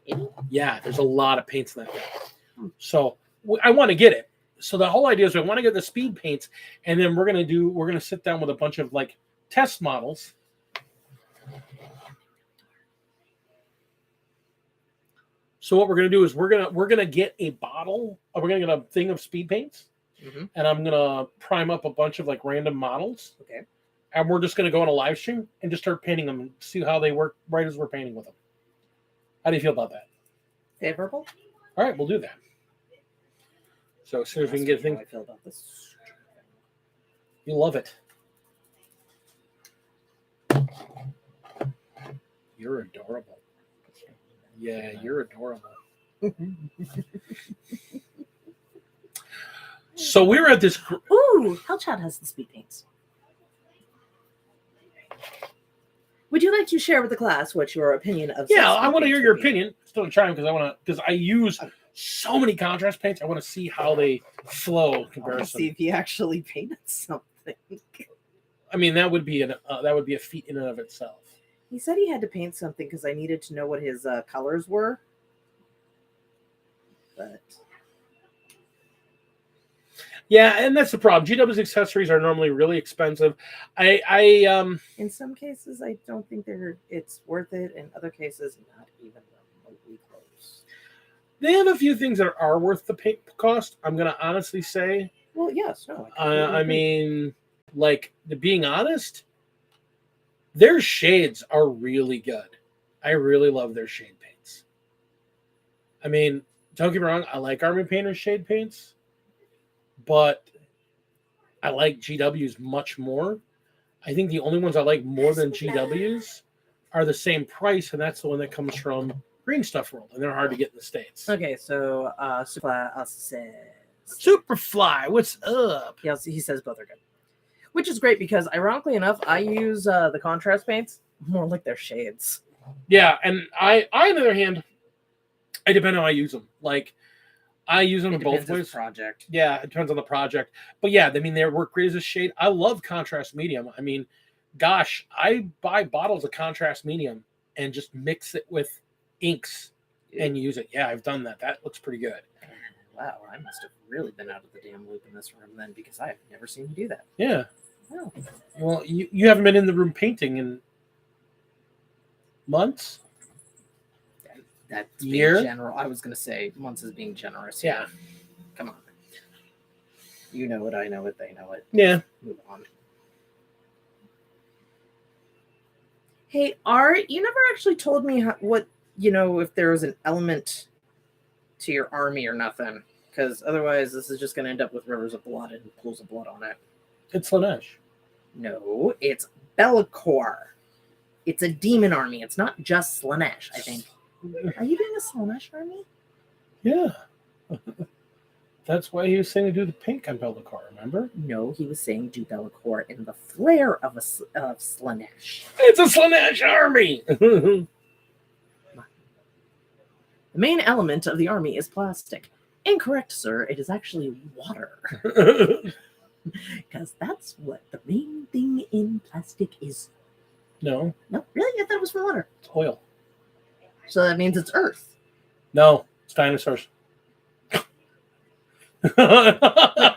80? Yeah, there's a lot of paints in that thing. So I want to get it. So the whole idea is I want to get the speed paints, and then we're gonna sit down with a bunch of like test models. So what we're gonna do is we're gonna get a bottle. We're gonna get a thing of speed paints, and I'm gonna prime up a bunch of like random models. Okay. And we're just gonna go on a live stream and just start painting them and see how they work right as we're painting with them. How do you feel about that? Favorable. All right, we'll do that. So as soon as we can get things. How I feel about this. You love it. You're adorable. Yeah, you're adorable. So we were at this. Ooh, Hellchat has the speed paints. Would you like to share with the class what your opinion of? Yeah, I want to hear your opinion. Still trying because I use so many contrast paints. I want to see how they flow in I want to comparison. see if he actually painted something. I mean, that would be a feat in and of itself. He said he had to paint something because I needed to know what his colors were. But yeah, and that's the problem. GW's accessories are normally really expensive. I in some cases, I don't think it's worth it. In other cases, not even remotely close. They have a few things that are worth the paint cost. I'm gonna honestly say. Well, yes, no. I mean, like, being honest, their shades are really good. I really love their shade paints. I mean, don't get me wrong, I like Army Painter's shade paints, but I like GW's much more. I think the only ones I like more than GW's are the same price, and that's the one that comes from Green Stuff World, and they're hard to get in the States. Okay, so Superfly says Superfly, what's up? he says both are good, which is great because ironically enough, I use the contrast paints more like their shades. Yeah, and I on the other hand, I depend on how I use them. Like, I use them in both ways. Project. Yeah, it depends on the project. But yeah, I mean, they work great as a shade. I love contrast medium. I mean, gosh, I buy bottles of contrast medium and just mix it with inks and use it. Yeah, I've done that. That looks pretty good. Wow, I must have really been out of the damn loop in this room then, because I have never seen you do that. Yeah. Oh. Well, you haven't been in the room painting in months? That's year? being general. I was going to say months is being generous. Yeah. Come on. You know it, I know it, they know it. Yeah. Move on. Hey, Art, you never actually told me if there was an element to your army or nothing. Because otherwise, this is just going to end up with rivers of blood and pools of blood on it. It's Slanesh. No, it's Bellicor. It's a demon army. It's not just Slanesh, I think. Are you doing a Slanesh army? Yeah. That's why he was saying to do the pink on Bellicor, remember? No, he was saying do Bellicor in the flair of Slanesh. It's a Slanesh army! The main element of the army is plastic. Incorrect, sir. It is actually water. Because that's what the main thing in plastic is. No. No, really? I thought it was from water. It's oil. So that means it's earth. No, it's dinosaurs. GW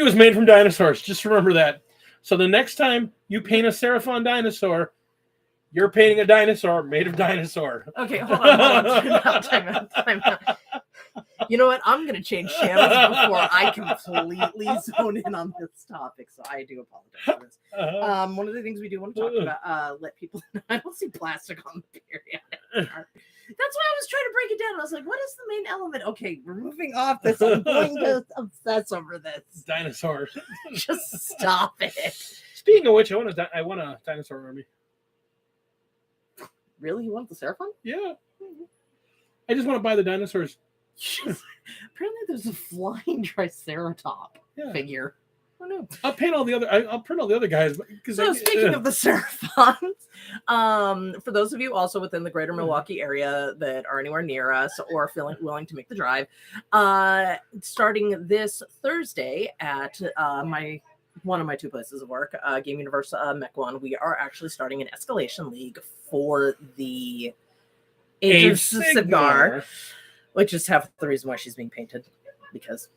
was made from dinosaurs. Just remember that. So the next time you paint a Seraphon dinosaur, you're painting a dinosaur made of dinosaur. Okay, hold on. Time out. You know what? I'm going to change channels before I completely zone in on this topic, so I do apologize for this. One of the things we do want to talk about, let people know, I don't see plastic on the periodic chart. That's why I was trying to break it down. I was like, what is the main element? Okay, we're moving off this. I'm going to obsess over this. Dinosaurs. Just stop it. Speaking of which, I want a dinosaur army. Really? You want the Seraphon? Yeah. I just want to buy the dinosaurs. Apparently there's a flying Triceratop figure. Oh no! I'll print all the other guys. So speaking of the Seraphons, for those of you also within the greater Milwaukee area that are anywhere near us or feeling willing to make the drive, starting this Thursday at one of my two places of work, Game Universe Mech One, we are actually starting an escalation league for the Age of Sigmar, which is half the reason why she's being painted, because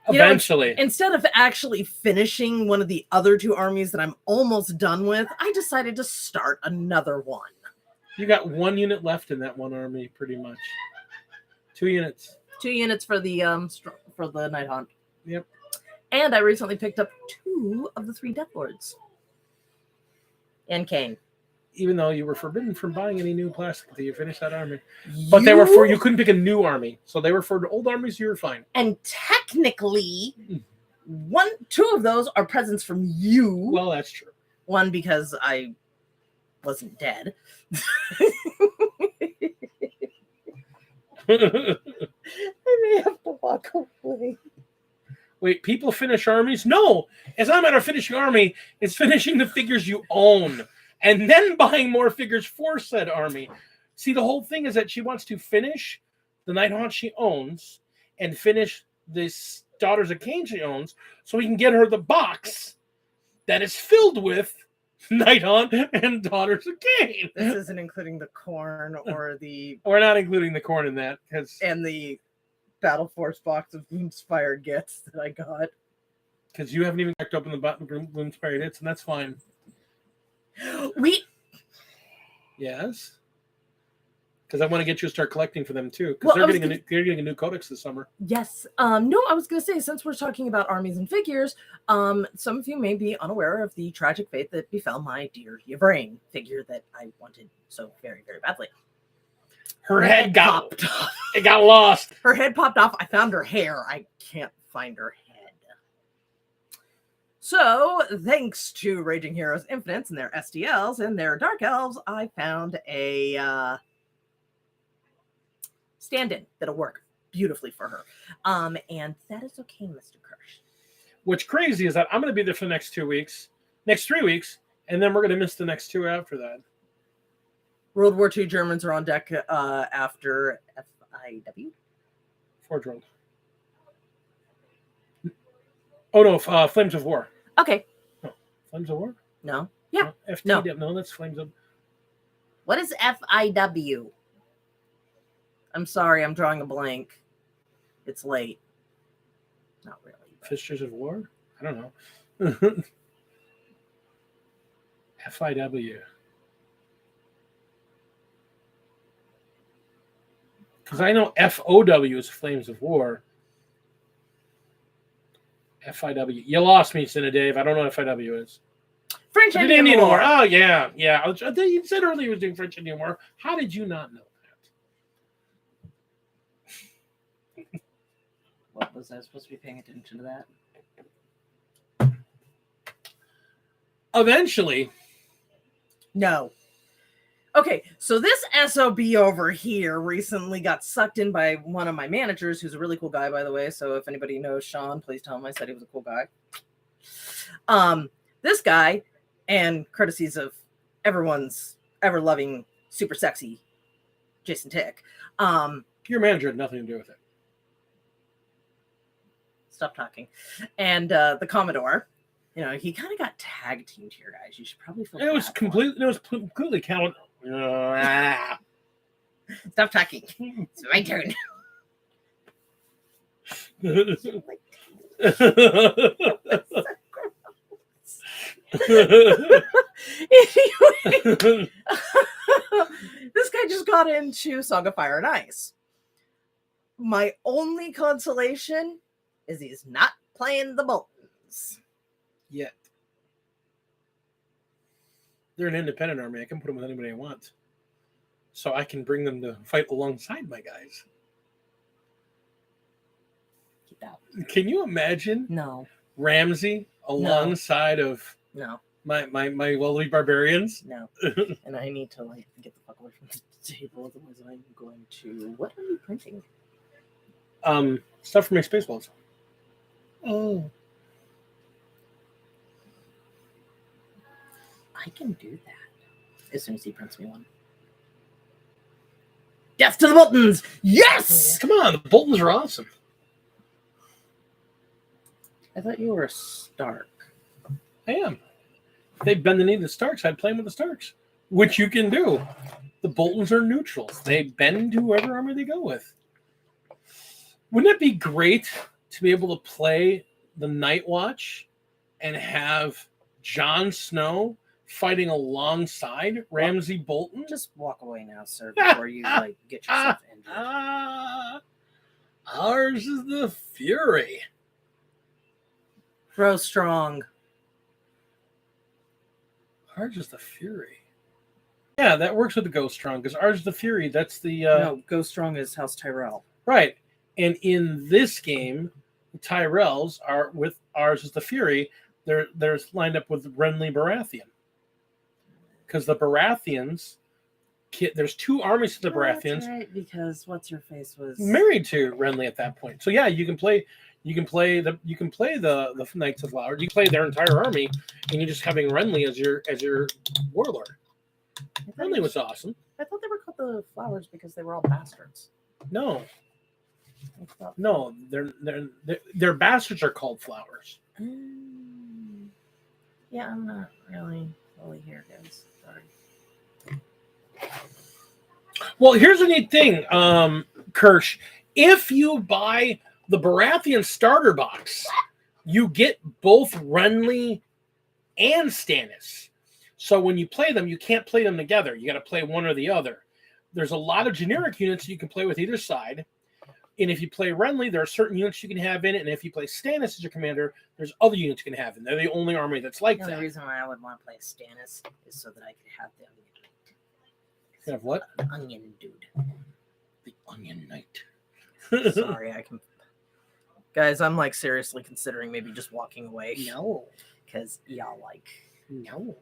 eventually, instead of actually finishing one of the other two armies that I'm almost done with, I decided to start another one. You got 1 unit left in that one army, pretty much. 2 units. 2 units for the Night Hunt. Yep. And I recently picked up 2 of the 3 Death Lords. And Kane. Even though you were forbidden from buying any new plastic until you finished that army. But they were you couldn't pick a new army. So they were for the old armies, you were fine. And technically, 2 of those are presents from you. Well, that's true. One, because I wasn't dead. I may have to walk away. Wait, people finish armies? No! It's not a matter of finishing army. It's finishing the figures you own. And then buying more figures for said army. See, the whole thing is that she wants to finish the Nighthawk she owns and finish this Daughters of Cain she owns, so we can get her the box that is filled with Nighthawk and Daughters of Cain. This isn't including the corn or the We're not including the corn in that and the Battle Force box of Bloomspire gifts that I got. Because you haven't even cracked open the button Bloomspire hits, and that's fine. Yes. Because I want to get you to start collecting for them too. Because they're getting a new codex this summer. Yes. No, I was going to say, since we're talking about armies and figures, some of you may be unaware of the tragic fate that befell my dear Yvraine figure that I wanted so very, very badly. Her head got off. It got lost. Her head popped off. I found her hair. I can't find her head. So, thanks to Raging Heroes Infinites and their SDLs and their Dark Elves, I found a stand-in that'll work beautifully for her. And that is okay, Mr. Kirsch. What's crazy is that I'm going to be there for the next 3 weeks, and then we're going to miss the next 2 after that. World War II Germans are on deck after FIW? Forge World. Oh, no, Flames of War. Okay. No, Flames of War? No. Yeah. FTW. No, that's Flames of... What is FIW? I'm sorry, I'm drawing a blank. It's late. Not really. But... Fisters of War? I don't know. FIW. Because I know FOW is Flames of War. FIW. You lost me, Dave. I don't know what FIW is. French Indian War. Oh, yeah. Yeah. You said earlier you was doing French Indian War. How did you not know that? What was I supposed to be paying attention to that? Eventually. No. Okay, so this SOB over here recently got sucked in by one of my managers, who's a really cool guy, by the way. So if anybody knows Sean, please tell him I said he was a cool guy. This guy, and courtesies of everyone's ever-loving, super sexy Jason Tick. Your manager had nothing to do with it. Stop talking. And the Commodore, he kind of got tag teamed here, guys. You should probably feel it was completely count. Stop talking. It's my turn. Anyway, this guy just got into Song of Fire and Ice. My only consolation is he's not playing the Boltons yet. They're an independent army. I can put them with anybody I want. So I can bring them to fight alongside my guys. Keep out. Can you imagine? No. Ramsey alongside of my lovely barbarians? No. And I need to get the fuck away from the table, otherwise I'm going to... What are you printing? Stuff from my Spaceballs. Oh. I can do that as soon as he prints me one. Death to the Boltons! Yes! Come on, the Boltons are awesome. I thought you were a Stark. I am. If they bend the knee to the Starks, I'd play them with the Starks, which you can do. The Boltons are neutrals. They bend whoever armor they go with. Wouldn't it be great to be able to play the Night Watch and have Jon Snow fighting alongside Ramsay Bolton? Just walk away now, sir, before you get yourself injured. Ours is the Fury. Grow strong. Ours is the Fury. Yeah, that works with the Go Strong, because ours is the Fury. That's the... No, Go Strong is House Tyrell. Right. And in this game, the Tyrells are with ours is the Fury. They're lined up with Renly Baratheon. Because the Baratheons, there's two armies of the Baratheons. That's right, because what's-her-face was married to Renly at that point. So yeah, you can play the Knights of Flowers. You play their entire army, and you're just having Renly as your warlord. Renly was awesome. I thought they were called the Flowers because they were all bastards. No, I thought- no, their bastards are called flowers. Yeah, I'm not really fully here, guys. Sorry. Well, here's a neat thing, Kirsch. If you buy the Baratheon starter box, you get both Renly and Stannis. So when you play them, you can't play them together. You got to play one or the other. There's a lot of generic units you can play with either side. And if you play Renly, there are certain units you can have in it. And if you play Stannis as your commander, there's other units you can have in. They're the only army that's like The that. only reason why I would want to play Stannis is so that I could have the Onion Knight. You have what? An onion dude. The Onion Knight. Sorry, I can. Guys, I'm like seriously considering maybe just walking away. No. Because y'all like. No.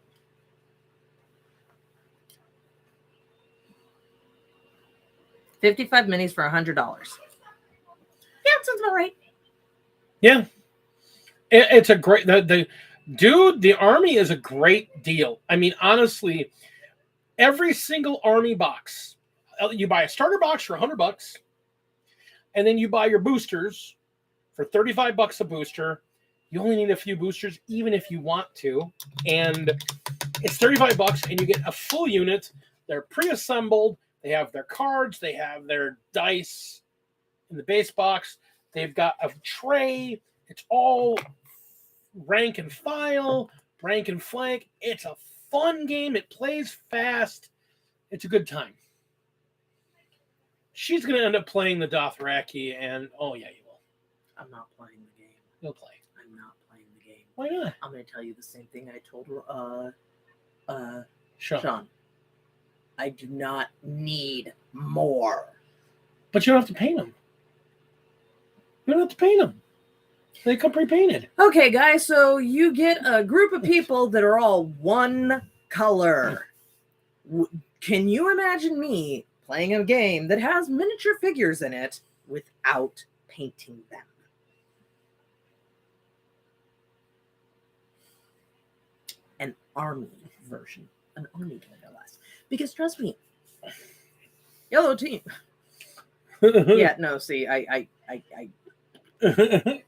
$55 minis for $100. Yeah, that sounds about right. Yeah. It's a great the army is a great deal. I mean, honestly, every single army box, you buy a starter box for $100, and then you buy your boosters for $35 a booster. You only need a few boosters, even if you want to, and it's $35, and you get a full unit. They're pre-assembled. They have their cards. They have their dice in the base box. They've got a tray. It's all rank and file, rank and flank. It's a fun game. It plays fast. It's a good time. She's going to end up playing the Dothraki, and oh, yeah, you will. I'm not playing the game. You'll play. I'm not playing the game. Why not? I'm going to tell you the same thing I told Sure. Sean. I do not need more. But you don't have to paint them. You don't have to paint them. They come pre-painted. Okay, guys, so you get a group of people that are all one color. Can you imagine me playing a game that has miniature figures in it without painting them? An army version. An army game, no less. Because trust me, yellow team. Yeah, no, see, I Come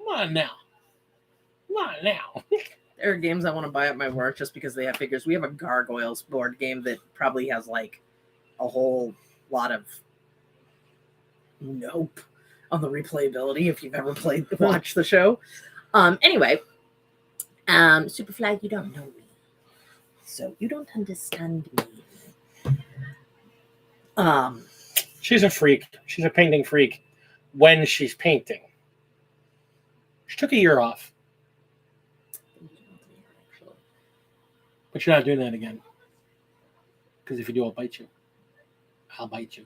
on now. Come on now. there are games I want to buy at my work just because they have figures. We have a Gargoyles board game that probably has like a whole lot of nope on the replayability if you've ever watched the show. Anyway, Superfly, you don't know me, so you don't understand me. She's a freak. She's a painting freak when she's painting. She took a year off. But you're not doing that again. Because if you do, I'll bite you. I'll bite you.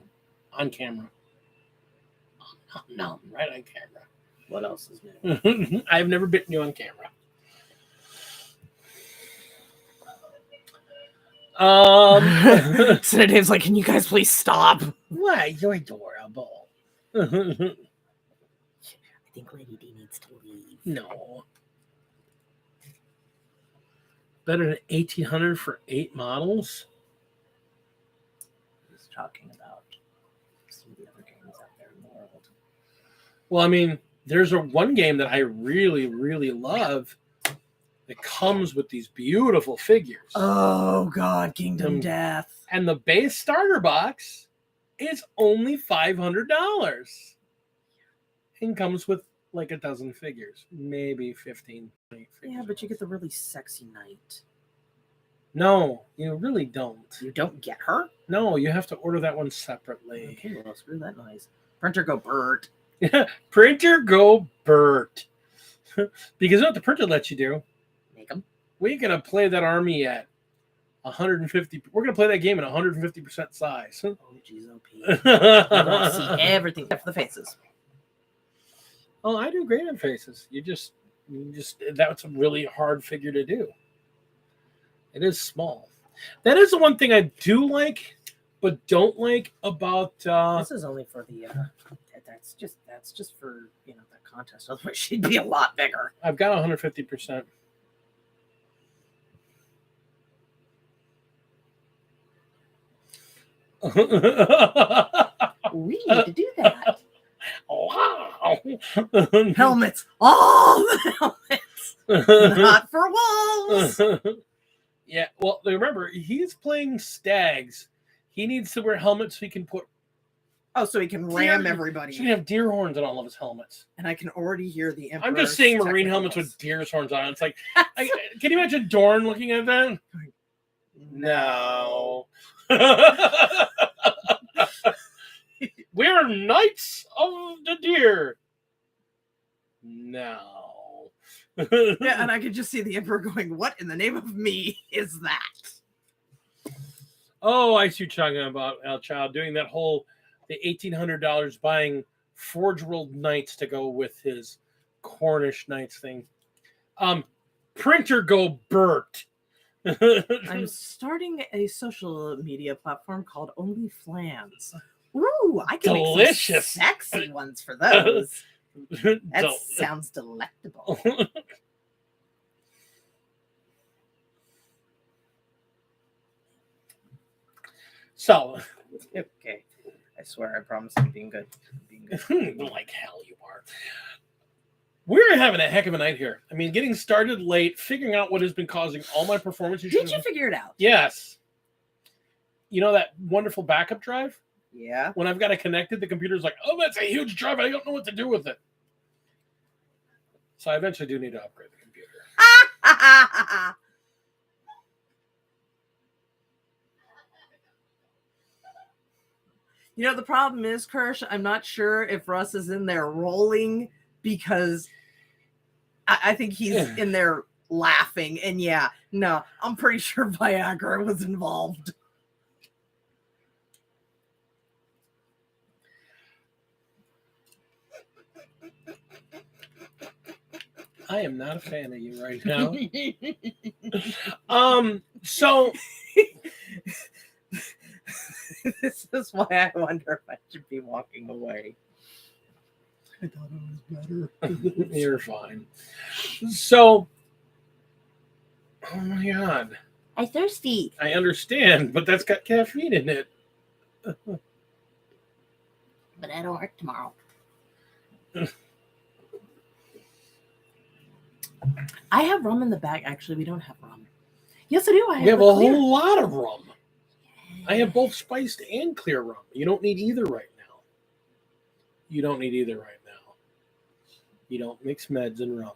On camera. No, right on camera. What else is new? I've never bitten you on camera. So Dave's like, can you guys please stop? Why? You're adorable. I think Lady D needs to leave. No. Better than 1,800 for 8 models? He's talking about some of the other games out there in the world. Well, I mean, there's one game that I really, really love that comes with these beautiful figures. Oh, God, Kingdom Death. And the base starter box is only $500. And comes with like a dozen figures, maybe 15. 20 figures. Yeah, but you get the really sexy knight. No, you really don't. You don't get her? No, you have to order that one separately. Okay, well, screw that noise. Printer go Bert. Printer go Bert. Because what the printer lets you do, Make them. we're going to play that army at 150. We're going to play that game at 150% size. Oh, jeez, OP. I want to see everything except for the faces. Oh, I do great on faces. You just that's a really hard figure to do. It is small. That is the one thing I do like, but don't like about. This is only for the. That's just for the contest. Otherwise, she'd be a lot bigger. I've got 150%. We need to do that. Wow. Helmets. All the helmets. Not for wolves. Yeah, well, remember, he's playing stags. He needs to wear helmets so he can put. Oh, so he can ram everybody. So he can have deer horns on all of his helmets. And I can already hear the Emperor's I'm just seeing marine helmets with deer horns on. It's like, can you imagine Dorn looking at that? No. We're knights of the deer. No. Yeah, and I could just see the Emperor going, what in the name of me is that? Oh, I see what you're talking about, El Child, doing that whole, the $1,800 buying Forge World Knights to go with his Cornish Knights thing. Printer go Bert. I'm starting a social media platform called OnlyFlans. Ooh, I can Delicious. make some sexy ones for those. That sounds delectable. So, okay. I swear, I promise I'm being good. Like hell you are. We're having a heck of a night here. I mean, getting started late, figuring out what has been causing all my performance issues. Did you figure it out? Yes. You know that wonderful backup drive? Yeah. When I've got it connected, the computer's like, oh, that's a huge drive. I don't know what to do with it. So I eventually do need to upgrade the computer. You know, the problem is, Kirsch, I'm not sure if Russ is in there rolling because I think he's in there laughing. And yeah, no, I'm pretty sure Viagra was involved. I am not a fan of you right now. So this is why I wonder if I should be walking away. I thought it was better. You're fine. So, oh my God. I'm thirsty. I understand, but that's got caffeine in it. But I don't work tomorrow. I have rum in the bag. Actually, we don't have rum. Yes, I do. We have a whole lot of rum. I have both spiced and clear rum. You don't need either right now. You don't need either right now. You don't mix meds and rum.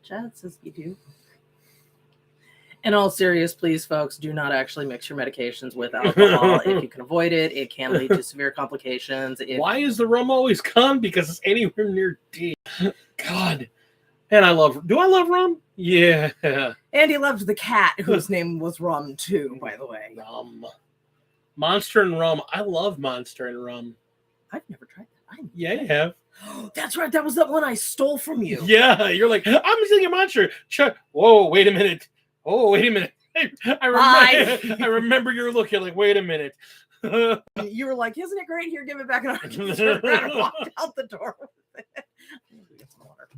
Chad says you do. In all serious, please, folks, do not actually mix your medications with alcohol. If you can avoid it, it can lead to severe complications. Why is the rum always gone? Because it's anywhere near tea. God. And I love rum? Yeah. And he loved the cat, whose name was Rum, too, by the way. Rum. Monster and rum. I love Monster and rum. I've never tried that. Yeah, you have. That's right. That was the one I stole from you. Yeah, you're like, I'm missing a monster. Whoa, wait a minute. Oh, wait a minute. I remember your look. You're like, wait a minute. You were like, isn't it great? Here, give it back. And I just turned around and walked out the door with it. Get some water.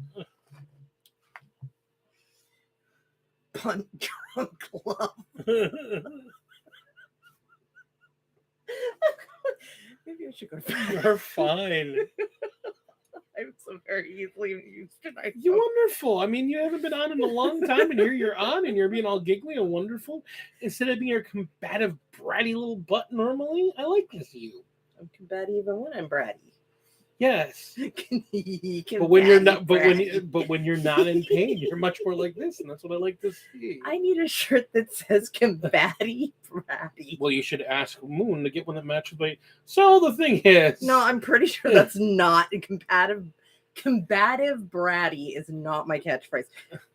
Punt drunk love. Maybe I should go to bed. You're fine. I'm so very easily used tonight. You're wonderful. I mean, you haven't been on in a long time, and here you're on, and you're being all giggly and wonderful. Instead of being your combative, bratty little butt normally, I like this you. I'm combative even when I'm bratty. Yes. But when you're not, but when you're not in pain, you're much more like this, and that's what I like to see. I need a shirt that says combative bratty. Well, you should ask Moon to get one that matches my. So the thing is, no, I'm pretty sure that's not combative. Combative bratty is not my catchphrase.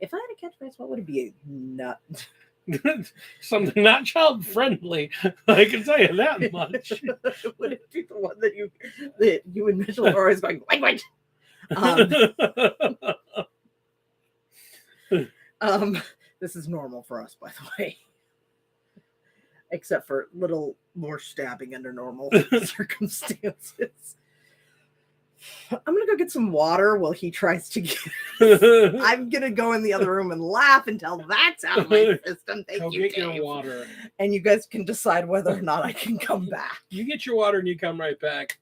If I had a catchphrase, what would it be? Nut. Something not child friendly. I can tell you that much. Would it be the one that you and Mitchell are always going, wait. This is normal for us, by the way. Except for little more stabbing under normal circumstances. I'm gonna go get some water while he tries to get. Go I'm gonna go in the other room and laugh until that's out of my system. Thank you, get Dave. your water. And you guys can decide whether or not I can come back. You get your water and you come right back.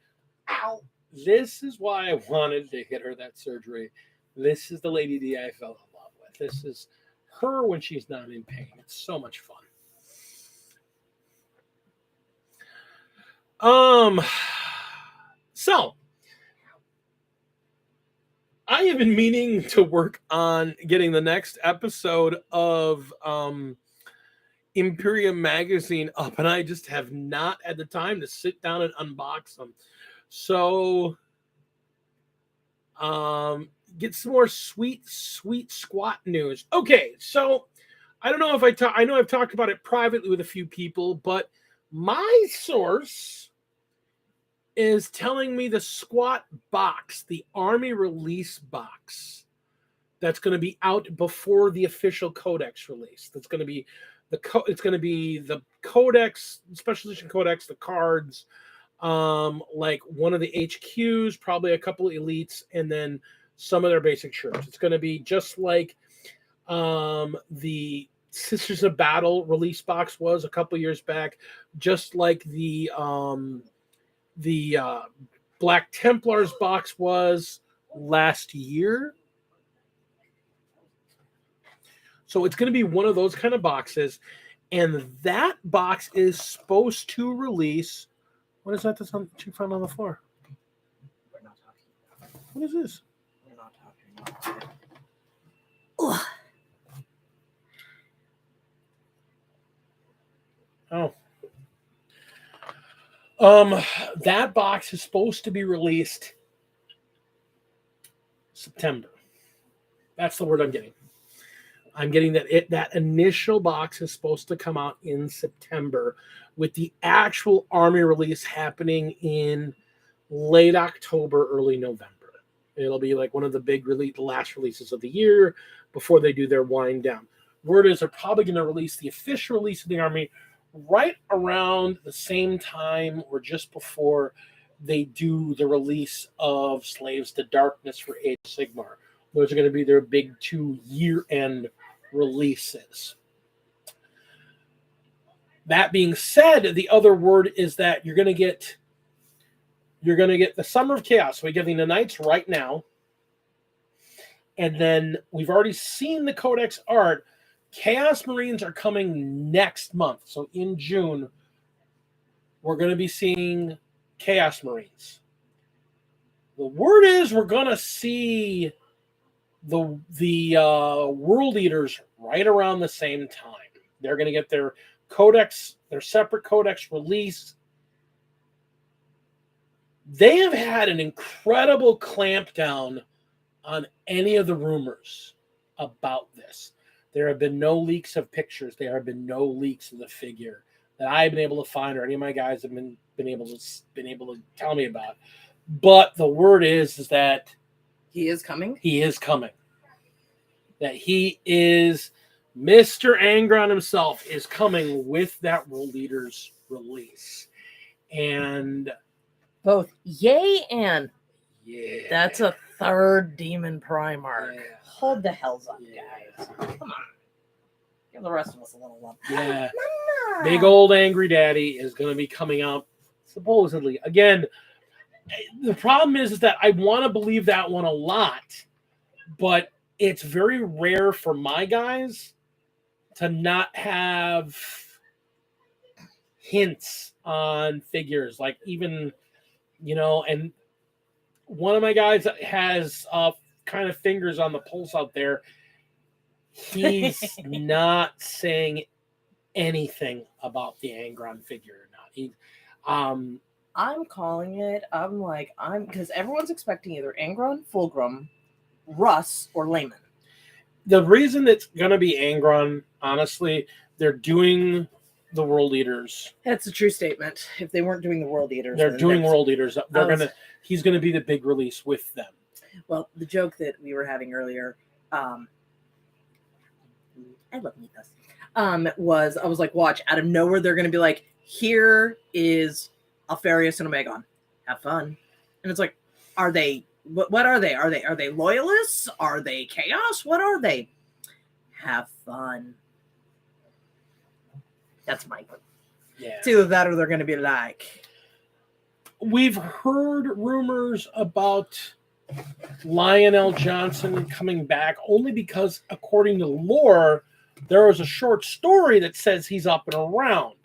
Ow. This is why I wanted to get her that surgery. This is the Lady D I fell in love with. This is her when she's not in pain. It's so much fun. So I have been meaning to work on getting the next episode of Imperium Magazine up, and I just have not had the time to sit down and unbox them. So get some more sweet squat news. Okay, so I don't know if I know I've talked about it privately with a few people, but my source is telling me the squat box, the Army release box, that's going to be out before the official Codex release. That's going to be it's going to be the Codex, special edition Codex, the cards, like one of the HQs, probably a couple of elites, and then some of their basic shirts. It's going to be just like the Sisters of Battle release box was a couple years back, just like the Black Templars box was last year. So it's going to be one of those kind of boxes, and that box is supposed to release. What is that that's you found on the floor? We're not talking about it. What is this? We're not talking about it. Oh. That box is supposed to be released September. That's the word I'm getting. I'm getting that initial box is supposed to come out in September, with the actual Army release happening in late October, early November. It'll be like one of the big the last releases of the year before they do their wind down. Word is they're probably going to release the official release of the Army right around the same time or just before they do the release of Slaves to Darkness for Age of Sigmar. Those are going to be their big 2 year-end releases. That being said, the other word is that you're going to get the Summer of Chaos. So we're getting the Knights right now. And then we've already seen the Codex art. Chaos Marines are coming next month. So in June, we're going to be seeing Chaos Marines. The word is we're going to see the World Eaters right around the same time. They're going to get their Codex, their separate Codex release. They have had an incredible clampdown on any of the rumors about this. There have been no leaks of pictures. There have been no leaks of the figure that I've been able to find, or any of my guys have been able to tell me about. But the word is that he is coming. He is coming. That he is Mr. Angron himself is coming with that World Eaters release, and both yay and yeah, that's a third Demon Primarch. Yeah. Hold the hells up, Yeah. guys. Come on. Give the rest of us a little love. Yeah. Mama. Big old Angry Daddy is going to be coming out supposedly. Again, the problem is that I want to believe that one a lot, but it's very rare for my guys to not have hints on figures. Like even, and one of my guys has kind of fingers on the pulse out there. He's not saying anything about the Angron figure or not. I'm calling it. Because everyone's expecting either Angron, Fulgrim, Russ, or Layman. The reason it's going to be Angron, honestly, they're doing the World Eaters. That's a true statement. If they weren't doing the World Eaters, they're doing World Eaters. He's going to be the big release with them. Well, the joke that we were having earlier, I love Mythos, was I was like, watch, out of nowhere, they're going to be like, here is Alfarius and Omegon. Have fun. And it's like, Are they? What are they? Are they loyalists? Are they chaos? What are they? Have fun. That's my. Yeah. It's either that or they're going to be like. We've heard rumors about Lionel Johnson coming back only because, according to lore, there was a short story that says he's up and around.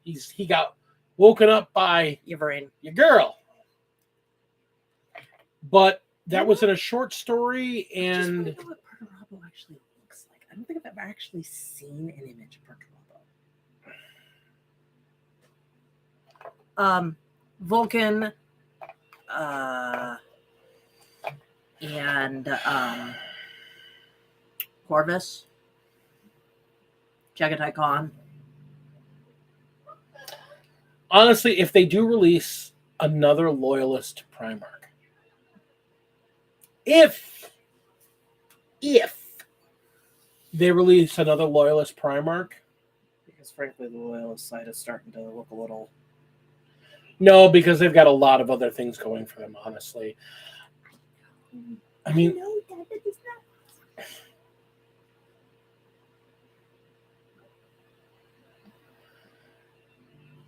He got woken up by your girl. But that was in a short story, and I just want to know what Perturabo actually looks like. I don't think I've ever actually seen an image of Perturabo. Vulcan, and Corvus, Jagatai Khan. Honestly, if they do release another Loyalist Primarch, if they release another Loyalist Primarch, because frankly, the Loyalist side is starting to look a little. No, because they've got a lot of other things going for them, honestly. I mean,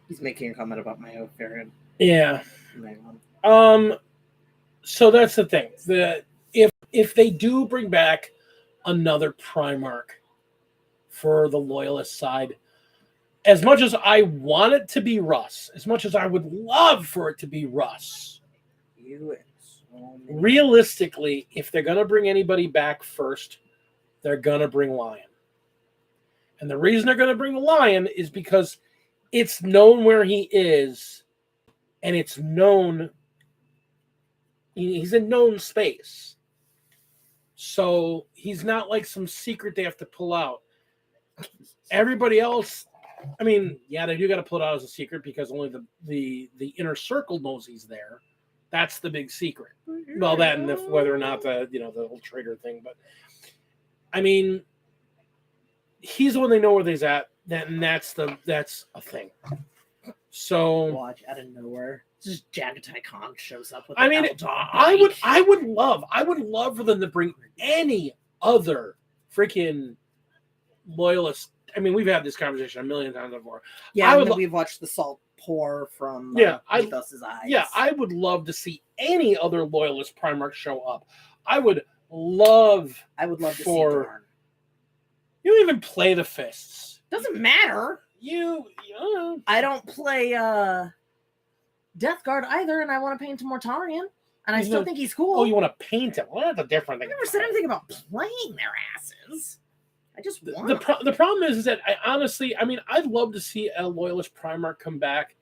he's making a comment about my Ophidian. Yeah. So that's the thing. If they do bring back another Primarch for the Loyalist side, as much as I want it to be Russ, as much as I would love for it to be Russ, realistically, if they're going to bring anybody back first, they're going to bring Lion. And the reason they're going to bring the Lion is because it's known where he is, and it's known he's in known space. So he's not like some secret they have to pull out. Everybody else, I mean, yeah, they do got to pull it out as a secret because only the inner circle knows he's there. That's the big secret. Well, that and whether or not the whole traitor thing, but I mean, he's the one they know where he's at. That's a thing. So watch out of nowhere, just Jagatai Khan shows up with. I mean, I would love for them to bring any other freaking Loyalist. I mean, we've had this conversation a million times before. Yeah, we've watched the salt pour from Ethos's eyes. Yeah, I would love to see any other Loyalist Primarch show up. I would love to see Dorn. You don't even play the fists. Doesn't matter. I don't play Death Guard either, and I want to paint Mortarion, and I still think he's cool. Oh, you want to paint him? Well, that's a different thing. I never said anything about playing their asses. I just want the problem is that I honestly, I mean, I'd love to see a Loyalist Primarch come back.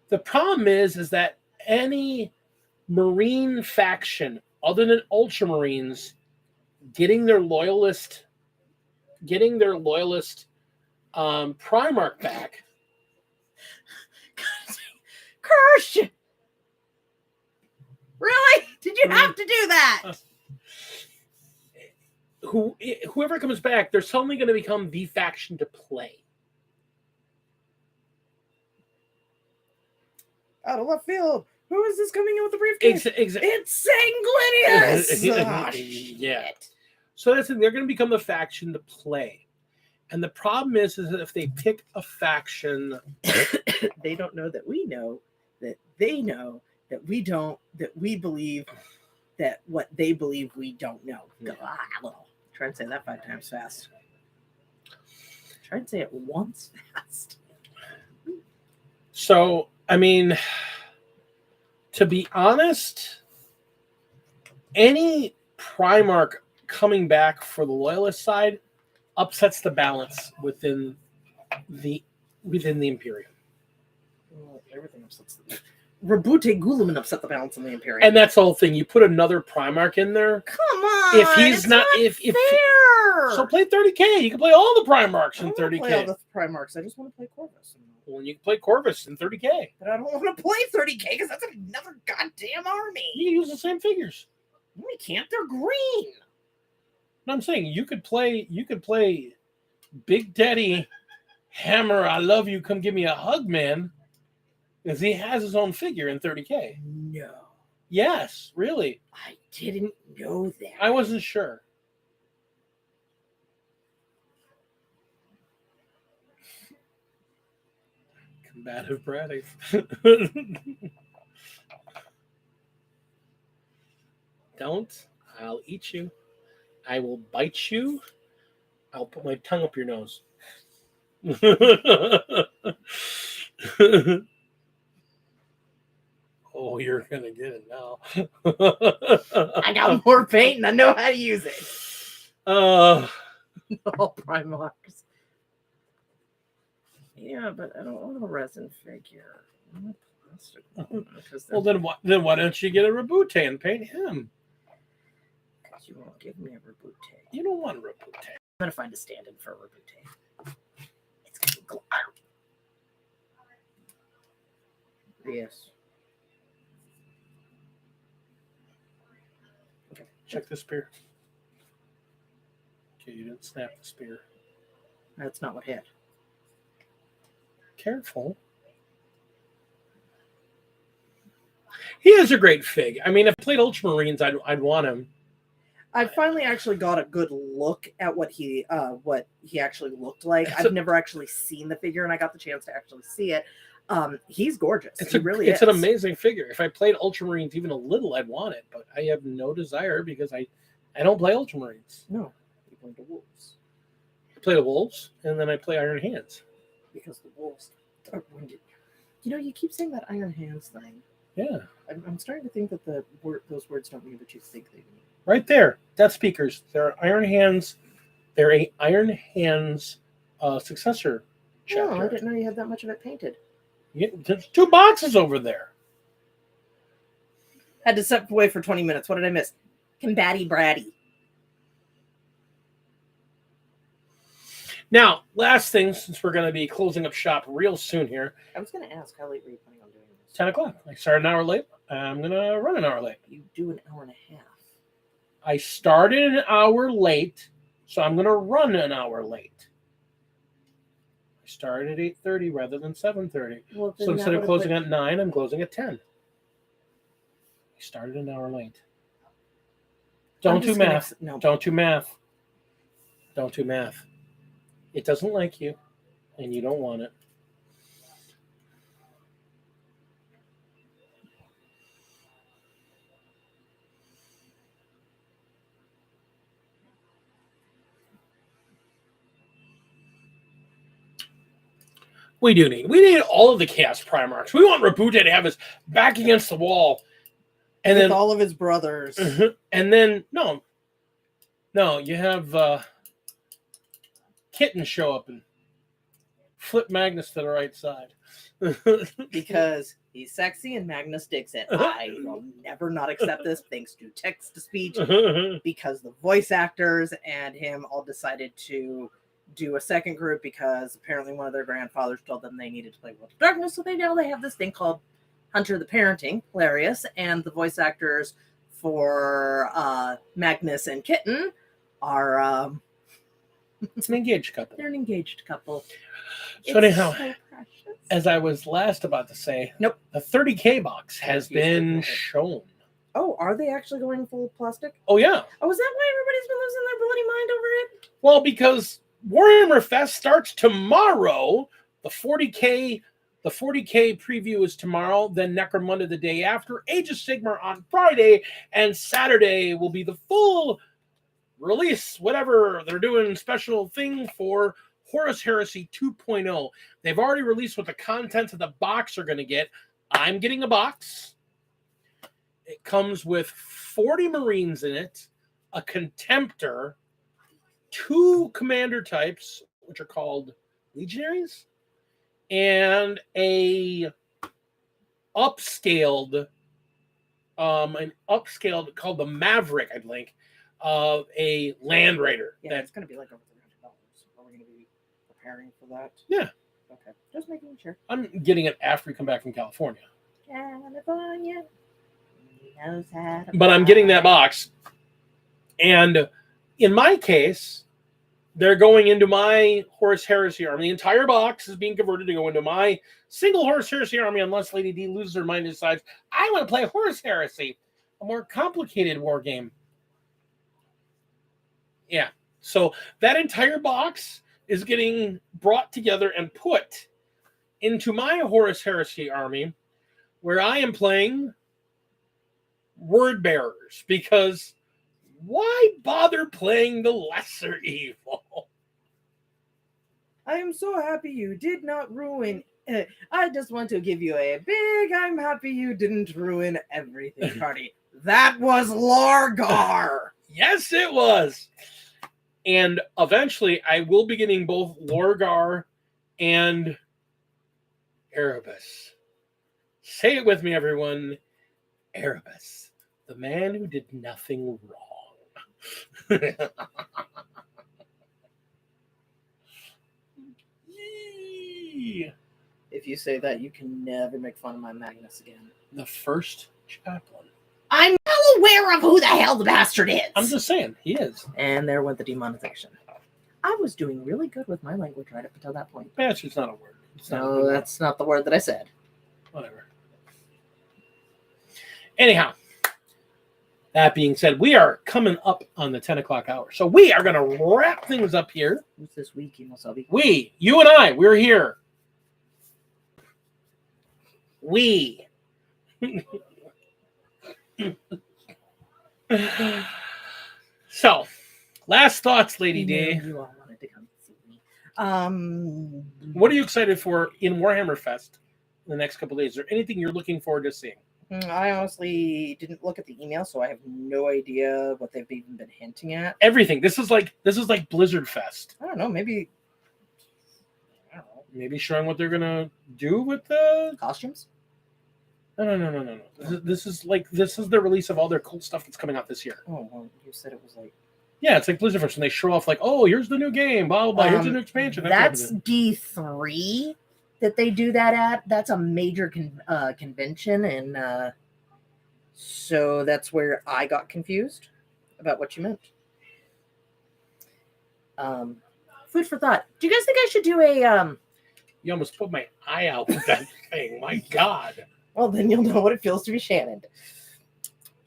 The problem is that any Marine faction other than Ultramarines getting their Loyalist Primarch back. Curse! Really? Did you have to do that? Whoever comes back, they're suddenly going to become the faction to play. Out of left field. Who is this coming in with the briefcase? It's Sanguinius! Yeah. So that's it. They're going to become the faction to play. And the problem is that if they pick a faction, they don't know that we know, that they know, that we don't, that we believe, that what they believe we don't know. Yeah. Try and say that 5 times fast. Try and say it once fast. So, I mean, to be honest, any Primarch coming back for the Loyalist side upsets the balance within the Imperium. Well, everything upsets the Rabute Gulaman upset the balance in the Imperium. And that's the whole thing. You put another Primarch in there. Come on. If he's not fair. So play 30K. You can play all the Primarchs in 30K. Play all the Primarchs. I just want to play Corvus. Well, you can play Corvus in 30K. But I don't want to play 30K because that's another goddamn army. You can use the same figures. We can't. They're green. No, I'm saying you could play Big Daddy Hammer. I love you. Come give me a hug, man. Because he has his own figure in 30K. No. Yes, really. I didn't know that. I wasn't sure. Combative Brady. Don't. I'll eat you. I will bite you. I'll put my tongue up your nose. Oh, you're going to get it now. I got more paint and I know how to use it. Oh, Primarks. Yeah, but I don't want a resin figure. I want a plastic one, well, then why don't you get a Rabute and paint him? Because you won't give me a Rabute. You don't want a Rabute. I'm going to find a stand-in for a Rabute. It's going to go out. Yes. Okay, check the spear. Okay, you didn't snap the spear. That's not what hit. Careful. He is a great fig. I mean, if I played Ultramarines, I'd want him. I finally actually got a good look at what he actually looked like. I've never actually seen the figure, and I got the chance to actually see it. He's gorgeous. It's an amazing figure. If I played Ultramarines even a little, I'd want it, but I have no desire because I don't play Ultramarines. No, you play the Wolves. I play the Wolves, and then I play Iron Hands. Because the Wolves are wounded. You know, you keep saying that Iron Hands thing. Yeah. I'm starting to think that those words don't mean what you think they mean. Right there. Death Speakers. They're Iron Hands. They're a Iron Hands successor chapter. Oh, I didn't know you had that much of it painted. Yeah, there's 2 boxes over there. Had to step away for 20 minutes. What did I miss? Combatty Bratty. Now, last thing, since we're going to be closing up shop real soon here. I was going to ask, how late were you planning on doing this? 10 o'clock. I started an hour late. I'm going to run an hour late. You do an hour and a half. I started an hour late, so I'm going to run an hour late. I started at 8:30 rather than 7:30. Well, so instead of closing at 9, I'm closing at 10. I started an hour late. Don't do math. No. Don't do math. Don't do math. It doesn't like you, and you don't want it. We need all of the Chaos Primarchs. We want Rabute to have his back against the wall. And with then all of his brothers. And then, no, you have Kitten show up and flip Magnus to the right side. Because he's sexy and Magnus digs it. I will never not accept this thanks to text-to-speech because the voice actors and him all decided to do a second group because apparently one of their grandfathers told them they needed to play World of Darkness, so they have this thing called Hunter the Parenting, hilarious, and the voice actors for Magnus and Kitten are it's an engaged couple. They're an engaged couple. So anyhow, so as I was last about to say, nope, the 30K box has been shown. Oh, are they actually going full plastic? Oh yeah. Oh, is that why everybody's been losing their bloody mind over it? Well, because Warhammer Fest starts tomorrow. The 40K preview is tomorrow, then Necromunda the day after, Age of Sigmar on Friday, and Saturday will be the full release, whatever they're doing, special thing for Horus Heresy 2.0. They've already released what the contents of the box are going to get. I'm getting a box. It comes with 40 Marines in it, a Contemptor, 2 commander types, which are called Legionaries, and a upscaled called the Maverick, I think, of a Land Raider. Yeah, that's going to be like over $300. Are we going to be preparing for that? Yeah. Okay, just making sure. I'm getting it after we come back from California. California knows how to but I'm getting that box. And in my case, they're going into my Horus Heresy army. The entire box is being converted to go into my single Horus Heresy army unless Lady D loses her mind and decides, I want to play Horus Heresy, a more complicated war game. Yeah. So that entire box is getting brought together and put into my Horus Heresy army, where I am playing Word Bearers, because why bother playing the lesser evil? I am so happy you did not ruin. I just want to give you a big I'm happy you didn't ruin everything party. That was Lorgar. Yes, it was. And eventually I will be getting both Lorgar and Erebus. Say it with me, everyone. Erebus, the man who did nothing wrong. Yee. If you say that, you can never make fun of my Magnus again. The first chaplain. I'm well aware of who the hell the bastard is. I'm just saying, he is. And there went the demonetization. I was doing really good with my language right up until that point. Bastard's not a word. It's not No, that's not the word that I said. Whatever. Anyhow, that being said, we are coming up on the 10 o'clock hour. So we are going to wrap things up here. Who's this week, Imosabi? We, you and I, we're here. We. So, last thoughts, Lady D. You all wanted to come see me. What are you excited for in Warhammer Fest in the next couple of days? Is there anything you're looking forward to seeing? I honestly didn't look at the email, so I have no idea what they've even been hinting at. Everything. This is like Blizzard Fest. I don't know. Maybe. Maybe showing what they're gonna do with the Costumes? No. This is the release of all their cool stuff that's coming out this year. Oh, well, you said it was like. Yeah, it's like Blizzard Fest, and they show off like, oh, here's the new game, blah blah blah. Here's the new expansion. That's D3 that they do that at. That's a major convention, and so that's where I got confused about what you meant. Food for thought. Do you guys think I should do a You almost put my eye out with that thing. My God. Well, then you'll know what it feels to be Shannon.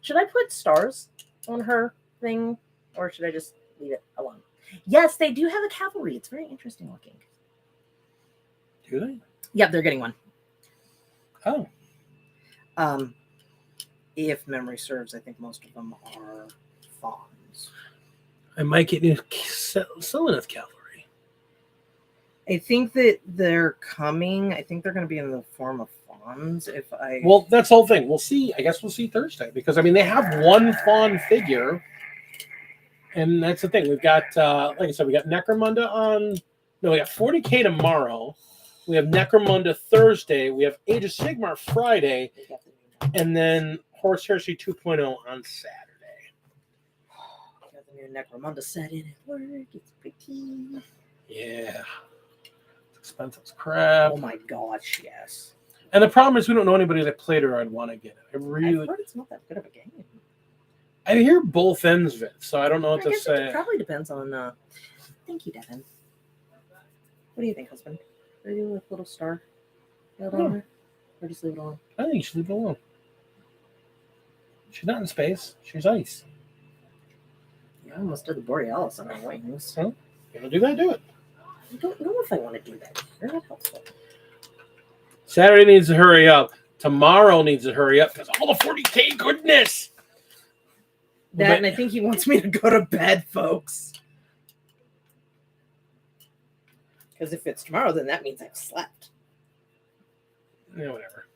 Should I put stars on her thing, or should I just leave it alone? Yes, they do have a cavalry. It's very interesting looking. Do they? Yep, they're getting one. Oh. If memory serves, I think most of them are fawns. I might get into Sylvaneth cavalry. I think that they're coming. I think they're going to be in the form of fawns. Well, that's the whole thing. We'll see. I guess we'll see Thursday, because I mean they have one fawn figure, and that's the thing. We've got, like I said, we got Necromunda on. No, we got 40K tomorrow. We have Necromunda Thursday. We have Age of Sigmar Friday, and then Horus Heresy 2.0 on Saturday. Got the new Necromunda set in at work. It's pretty. Yeah. Expensive as crap. Oh my gosh, yes. And the problem is we don't know anybody that played it, or I'd want to get it. I've heard it's not that good of a game. I hear both ends of it, so I don't know what I to guess say. It probably depends on. Thank you, Devin. What do you think, husband? Should I do a little star on her, or just leave it alone? I think you should leave it alone. She's not in space. She's ice. Yeah, I almost did the Borealis on her wings. So, you want to do that? Do it. I don't know if I want to do that. You're not helpful. Saturday needs to hurry up. Tomorrow needs to hurry up because all the 40K goodness. And I think he wants me to go to bed, folks. Because if it's tomorrow, then that means I've slept. Yeah, whatever.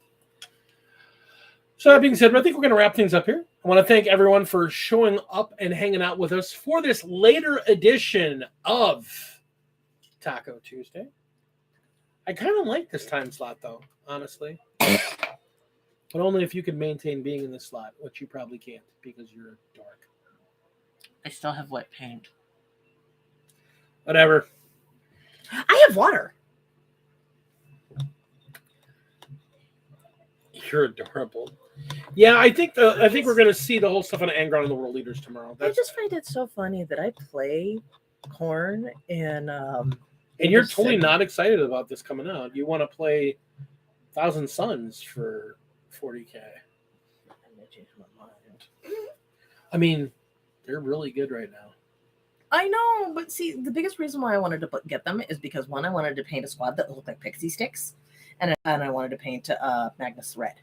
So that being said, I think we're going to wrap things up here. I want to thank everyone for showing up and hanging out with us for this later edition of Taco Tuesday. I kind of like this time slot, though, honestly. But only if you can maintain being in this slot, which you probably can't because you're a dork. I still have wet paint. Whatever. I have water. You're adorable. Yeah, I think we're going to see the whole stuff on Angron and the World Leaders tomorrow. I just find it so funny that I play corn and And you're totally not excited about this coming out. You want to play Thousand Suns for 40K. I changed my mind. I mean, they're really good right now. I know, but see, the biggest reason why I wanted to get them is because one, I wanted to paint a squad that looked like pixie sticks, and I wanted to paint Magnus red.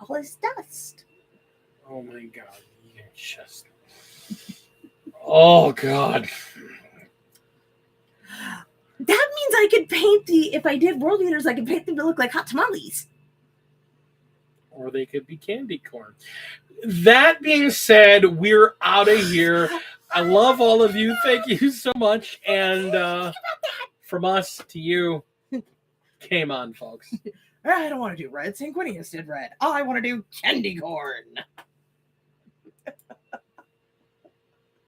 All is dust. Oh my god, you just. Oh god. That means I could paint if I did World Eaters, I could paint them to look like hot tamales. Or they could be candy corn. That being said, we're out of here. I love all of you. Thank you so much. And from us to you, game on, folks. I don't want to do red. Sanguinius did red. I want to do candy corn.